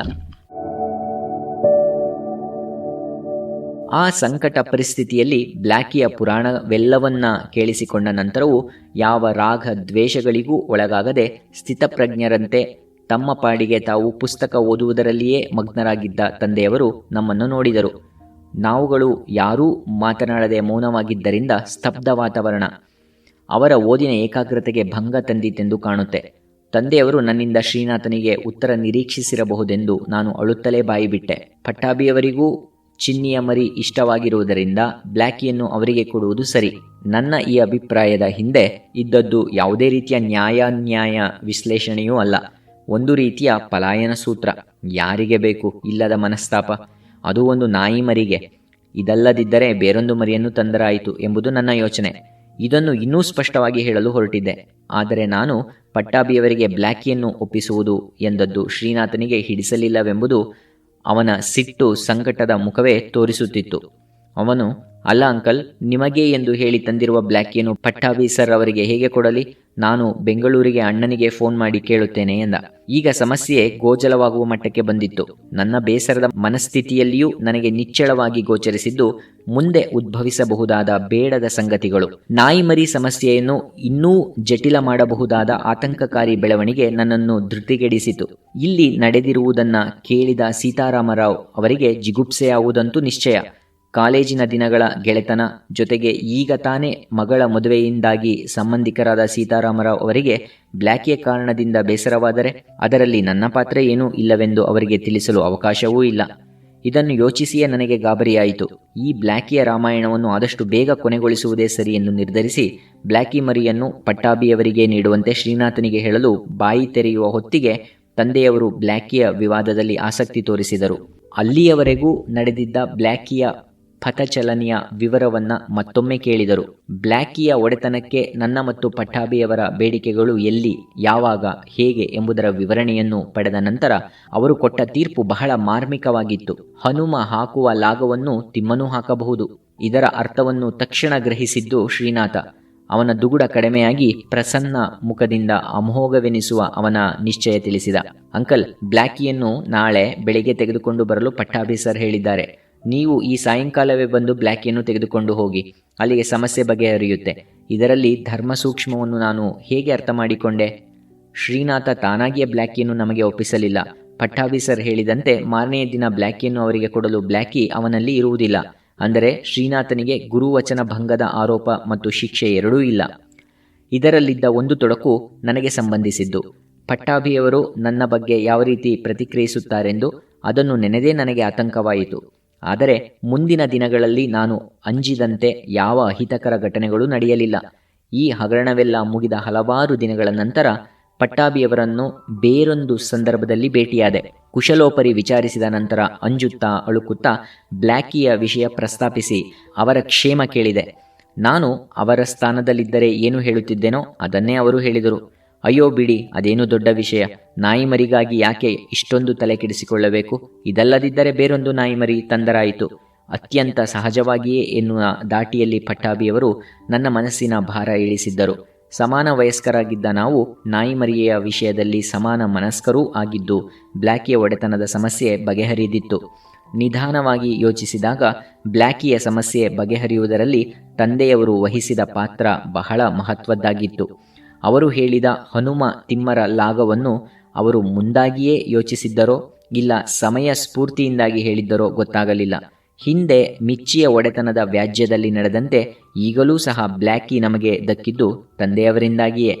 Speaker 1: ಆ ಸಂಕಟ ಪರಿಸ್ಥಿತಿಯಲ್ಲಿ ಬ್ಲ್ಯಾಕಿಯ ಪುರಾಣವೆಲ್ಲವನ್ನ ಕೇಳಿಸಿಕೊಂಡ ನಂತರವೂ ಯಾವ ರಾಗ ದ್ವೇಷಗಳಿಗೂ ಒಳಗಾಗದೆ ಸ್ಥಿತಪ್ರಜ್ಞರಂತೆ ತಮ್ಮ ಪಾಡಿಗೆ ತಾವು ಪುಸ್ತಕ ಓದುವುದರಲ್ಲಿಯೇ ಮಗ್ನರಾಗಿದ್ದ ತಂದೆಯವರು ನಮ್ಮನ್ನು ನೋಡಿದರು. ನಾವುಗಳು ಯಾರೂ ಮಾತನಾಡದೆ ಮೌನವಾಗಿದ್ದರಿಂದ ಸ್ತಬ್ಧ ವಾತಾವರಣ ಅವರ ಓದಿನ ಏಕಾಗ್ರತೆಗೆ ಭಂಗ ತಂದಿತೆಂದು ಕಾಣುತ್ತೆ. ತಂದೆಯವರು ನನ್ನಿಂದ ಶ್ರೀನಾಥನಿಗೆ ಉತ್ತರ ನಿರೀಕ್ಷಿಸಿರಬಹುದೆಂದು ನಾನು ಅಳುತ್ತಲೇ ಬಾಯಿಬಿಟ್ಟೆ. ಪಟ್ಟಾಭಿಯವರಿಗೂ ಚಿನ್ನಿಯ ಮರಿ ಇಷ್ಟವಾಗಿರುವುದರಿಂದ ಬ್ಲ್ಯಾಕಿಯನ್ನು ಅವರಿಗೆ ಕೊಡುವುದು ಸರಿ. ನನ್ನ ಈ ಅಭಿಪ್ರಾಯದ ಹಿಂದೆ ಇದ್ದದ್ದು ಯಾವುದೇ ರೀತಿಯ ನ್ಯಾಯಾನ್ಯಾಯ ವಿಶ್ಲೇಷಣೆಯೂ ಅಲ್ಲ. ಒಂದು ರೀತಿಯ ಪಲಾಯನ ಸೂತ್ರ. ಯಾರಿಗೆ ಬೇಕು ಇಲ್ಲದ ಮನಸ್ತಾಪ, ಅದು ಒಂದು ನಾಯಿ ಮರಿಗೆ. ಇದಲ್ಲದಿದ್ದರೆ ಬೇರೊಂದು ಮರಿಯನ್ನು ತಂದರಾಯಿತು ಎಂಬುದು ನನ್ನ ಯೋಚನೆ. ಇದನ್ನು ಇನ್ನೂ ಸ್ಪಷ್ಟವಾಗಿ ಹೇಳಲು ಹೊರಟಿದ್ದೆ. ಆದರೆ ನಾನು ಪಟ್ಟಾಭಿಯವರಿಗೆ ಬ್ಲ್ಯಾಕಿಯನ್ನು ಒಪ್ಪಿಸುವುದು ಎಂದದ್ದು ಶ್ರೀನಾಥನಿಗೆ ಹಿಡಿಸಲಿಲ್ಲವೆಂಬುದು ಅವನ ಸಿಟ್ಟು ಸಂಕಟದ ಮುಖವೇ ತೋರಿಸುತ್ತಿತ್ತು. ಅವನು, ಅಲ್ಲ ಅಂಕಲ್, ನಿಮಗೆ ಎಂದು ಹೇಳಿ ತಂದಿರುವ ಬ್ಲ್ಯಾಕಿಯನ್ನು ಪಟ್ಟಾಭಿ ಸರ್ ಅವರಿಗೆ ಹೇಗೆ ಕೊಡಲಿ? ನಾನು ಬೆಂಗಳೂರಿಗೆ ಅಣ್ಣನಿಗೆ ಫೋನ್ ಮಾಡಿ ಕೇಳುತ್ತೇನೆ ಎಂದ. ಈಗ ಸಮಸ್ಯೆ ಗೋಚರವಾಗುವ ಮಟ್ಟಕ್ಕೆ ಬಂದಿತ್ತು. ನನ್ನ ಬೇಸರದ ಮನಸ್ಥಿತಿಯಲ್ಲಿಯೂ ನನಗೆ ನಿಚ್ಚಳವಾಗಿ ಗೋಚರಿಸಿದ್ದು ಮುಂದೆ ಉದ್ಭವಿಸಬಹುದಾದ ಬೇಡದ ಸಂಗತಿಗಳು. ನಾಯಿ ಮರಿ ಸಮಸ್ಯೆಯನ್ನು ಇನ್ನೂ ಜಟಿಲ ಮಾಡಬಹುದಾದ ಆತಂಕಕಾರಿ ಬೆಳವಣಿಗೆ ನನ್ನನ್ನು ಧೃತಿಗೆಡಿಸಿತು. ಇಲ್ಲಿ ನಡೆದಿರುವುದನ್ನು ಕೇಳಿದ ಸೀತಾರಾಮರಾವ್ ಅವರಿಗೆ ಜಿಗುಪ್ಸೆಯಾವುದಂತೂ ನಿಶ್ಚಯ. ಕಾಲೇಜಿನ ದಿನಗಳ ಗೆಳೆತನ, ಜೊತೆಗೆ ಈಗ ತಾನೇ ಮಗಳ ಮದುವೆಯಿಂದಾಗಿ ಸಂಬಂಧಿಕರಾದ ಸೀತಾರಾಮರಾವ್ ಅವರಿಗೆ ಬ್ಲ್ಯಾಕಿಯ ಕಾರಣದಿಂದ ಬೇಸರವಾದರೆ ಅದರಲ್ಲಿ ನನ್ನ ಪಾತ್ರ ಏನೂ ಇಲ್ಲವೆಂದು ಅವರಿಗೆ ತಿಳಿಸಲು ಅವಕಾಶವೂ ಇಲ್ಲ. ಇದನ್ನು ಯೋಚಿಸಿಯೇ ನನಗೆ ಗಾಬರಿಯಾಯಿತು. ಈ ಬ್ಲ್ಯಾಕಿಯ ರಾಮಾಯಣವನ್ನು ಆದಷ್ಟು ಬೇಗ ಕೊನೆಗೊಳಿಸುವುದೇ ಸರಿ ಎಂದು ನಿರ್ಧರಿಸಿ ಬ್ಲ್ಯಾಕಿ ಮರಿಯನ್ನು ಪಟ್ಟಾಭಿಯವರಿಗೆ ನೀಡುವಂತೆ ಶ್ರೀನಾಥನಿಗೆ ಹೇಳಲು ಬಾಯಿ ತೆರೆಯುವ ಹೊತ್ತಿಗೆ ತಂದೆಯವರು ಬ್ಲ್ಯಾಕಿಯ ವಿವಾದದಲ್ಲಿ ಆಸಕ್ತಿ ತೋರಿಸಿದರು. ಅಲ್ಲಿಯವರೆಗೂ ನಡೆದಿದ್ದ ಬ್ಲ್ಯಾಕಿಯ ಪಥಚಲನೆಯ ವಿವರವನ್ನು ಮತ್ತೊಮ್ಮೆ ಕೇಳಿದರು. ಬ್ಲ್ಯಾಕಿಯ ಒಡೆತನಕ್ಕೆ ನನ್ನ ಮತ್ತು ಪಟ್ಟಾಭಿಯವರ ಬೇಡಿಕೆಗಳು ಎಲ್ಲಿ, ಯಾವಾಗ, ಹೇಗೆ ಎಂಬುದರ ವಿವರಣೆಯನ್ನು ಪಡೆದ ನಂತರ ಅವರು ಕೊಟ್ಟ ತೀರ್ಪು ಬಹಳ ಮಾರ್ಮಿಕವಾಗಿತ್ತು. ಹನುಮ ಹಾಕುವ ಲಾಗವನ್ನು ತಿಮ್ಮನೂ ಹಾಕಬಹುದು. ಇದರ ಅರ್ಥವನ್ನು ತಕ್ಷಣ ಗ್ರಹಿಸಿದ್ದು ಶ್ರೀನಾಥ. ಅವನ ದುಗುಡ ಕಡಿಮೆಯಾಗಿ ಪ್ರಸನ್ನ ಮುಖದಿಂದ ಅಮೋಘವೆನಿಸುವ ಅವನ ನಿಶ್ಚಯ ತಿಳಿಸಿದ. ಅಂಕಲ್, ಬ್ಲ್ಯಾಕಿಯನ್ನು ನಾಳೆ ಬೆಳಿಗ್ಗೆ ತೆಗೆದುಕೊಂಡು ಬರಲು ಪಟ್ಟಾಭಿ ಸರ್ ಹೇಳಿದ್ದಾರೆ. ನೀವು ಈ ಸಾಯಂಕಾಲವೇ ಬಂದು ಬ್ಲ್ಯಾಕಿಯನ್ನು ತೆಗೆದುಕೊಂಡು ಹೋಗಿ. ಅಲ್ಲಿಗೆ ಸಮಸ್ಯೆ ಬಗೆಹರಿಯುತ್ತೆ. ಇದರಲ್ಲಿ ಧರ್ಮ ಸೂಕ್ಷ್ಮವನ್ನು ನಾನು ಹೇಗೆ ಅರ್ಥ ಮಾಡಿಕೊಂಡೆ? ಶ್ರೀನಾಥ ತಾನಾಗಿಯೇ ಬ್ಲ್ಯಾಕಿಯನ್ನು ನಮಗೆ ಒಪ್ಪಿಸಲಿಲ್ಲ. ಪಟ್ಟಾಭಿ ಸರ್ ಹೇಳಿದಂತೆ ಮಾರನೆಯ ದಿನ ಬ್ಲ್ಯಾಕಿಯನ್ನು ಅವರಿಗೆ ಕೊಡಲು ಬ್ಲ್ಯಾಕಿ ಅವನಲ್ಲಿ ಇರುವುದಿಲ್ಲ. ಅಂದರೆ ಶ್ರೀನಾಥನಿಗೆ ಗುರುವಚನ ಭಂಗದ ಆರೋಪ ಮತ್ತು ಶಿಕ್ಷೆ ಎರಡೂ ಇಲ್ಲ. ಇದರಲ್ಲಿದ್ದ ಒಂದು ತೊಡಕು ನನಗೆ ಸಂಬಂಧಿಸಿದ್ದು. ಪಟ್ಟಾಭಿಯವರು ನನ್ನ ಬಗ್ಗೆ ಯಾವ ರೀತಿ ಪ್ರತಿಕ್ರಿಯಿಸುತ್ತಾರೆಂದು ಅದನ್ನು ನೆನೆದೇ ನನಗೆ ಆತಂಕವಾಯಿತು. ಆದರೆ ಮುಂದಿನ ದಿನಗಳಲ್ಲಿ ನಾನು ಅಂಜಿದಂತೆ ಯಾವ ಅಹಿತಕರ ಘಟನೆಗಳು ನಡೆಯಲಿಲ್ಲ. ಈ ಹಗರಣವೆಲ್ಲ ಮುಗಿದ ಹಲವಾರು ದಿನಗಳ ನಂತರ ಪಟ್ಟಾಭಿಯವರನ್ನು ಬೇರೊಂದು ಸಂದರ್ಭದಲ್ಲಿ ಭೇಟಿಯಾದೆ. ಕುಶಲೋಪರಿ ವಿಚಾರಿಸಿದ ನಂತರ ಅಂಜುತ್ತಾ ಅಳುಕುತ್ತಾ ಬ್ಲ್ಯಾಕಿಯ ವಿಷಯ ಪ್ರಸ್ತಾಪಿಸಿ ಅವರ ಕ್ಷೇಮ ಕೇಳಿದೆ. ನಾನು ಅವರ ಸ್ಥಾನದಲ್ಲಿದ್ದರೆ ಏನು ಹೇಳುತ್ತಿದ್ದೇನೋ ಅದನ್ನೇ ಅವರು ಹೇಳಿದರು. ಅಯ್ಯೋ ಬಿಡಿ, ಅದೇನು ದೊಡ್ಡ ವಿಷಯ. ನಾಯಿ ಮರಿಗಾಗಿ ಯಾಕೆ ಇಷ್ಟೊಂದು ತಲೆ ಕೆಡಿಸಿಕೊಳ್ಳಬೇಕು? ಇದಲ್ಲದಿದ್ದರೆ ಬೇರೊಂದು ನಾಯಿ ಮರಿ ತಂದರಾಯಿತು. ಅತ್ಯಂತ ಸಹಜವಾಗಿಯೇ ಎನ್ನುವ ದಾಟಿಯಲ್ಲಿ ಪಟ್ಟಾಭಿಯವರು ನನ್ನ ಮನಸ್ಸಿನ ಭಾರ ಇಳಿಸಿದ್ದರು. ಸಮಾನ ವಯಸ್ಕರಾಗಿದ್ದ ನಾವು ನಾಯಿ ಮರಿಯ ವಿಷಯದಲ್ಲಿ ಸಮಾನ ಮನಸ್ಕರೂ ಆಗಿದ್ದು ಬ್ಲ್ಯಾಕಿಯ ಒಡೆತನದ ಸಮಸ್ಯೆ ಬಗೆಹರಿದಿತ್ತು. ನಿಧಾನವಾಗಿ ಯೋಚಿಸಿದಾಗ ಬ್ಲ್ಯಾಕಿಯ ಸಮಸ್ಯೆ ಬಗೆಹರಿಯುವುದರಲ್ಲಿ ತಂದೆಯವರು ವಹಿಸಿದ ಪಾತ್ರ ಬಹಳ ಮಹತ್ವದ್ದಾಗಿತ್ತು. ಅವರು ಹೇಳಿದ ಹನುಮ ತಿಮ್ಮರ ಲಾಗವನ್ನು ಅವರು ಮುಂದಾಗಿಯೇ ಯೋಚಿಸಿದ್ದರೋ ಇಲ್ಲ ಸಮಯ ಸ್ಫೂರ್ತಿಯಿಂದಾಗಿ ಹೇಳಿದ್ದರೋ ಗೊತ್ತಾಗಲಿಲ್ಲ. ಹಿಂದೆ ಮಿಚ್ಚಿಯ ಒಡೆತನದ ವ್ಯಾಜ್ಯದಲ್ಲಿ ನಡೆದಂತೆ ಈಗಲೂ ಸಹ ಬ್ಲ್ಯಾಕಿ ನಮಗೆ ದಕ್ಕಿದ್ದು ತಂದೆಯವರಿಂದಾಗಿಯೇ.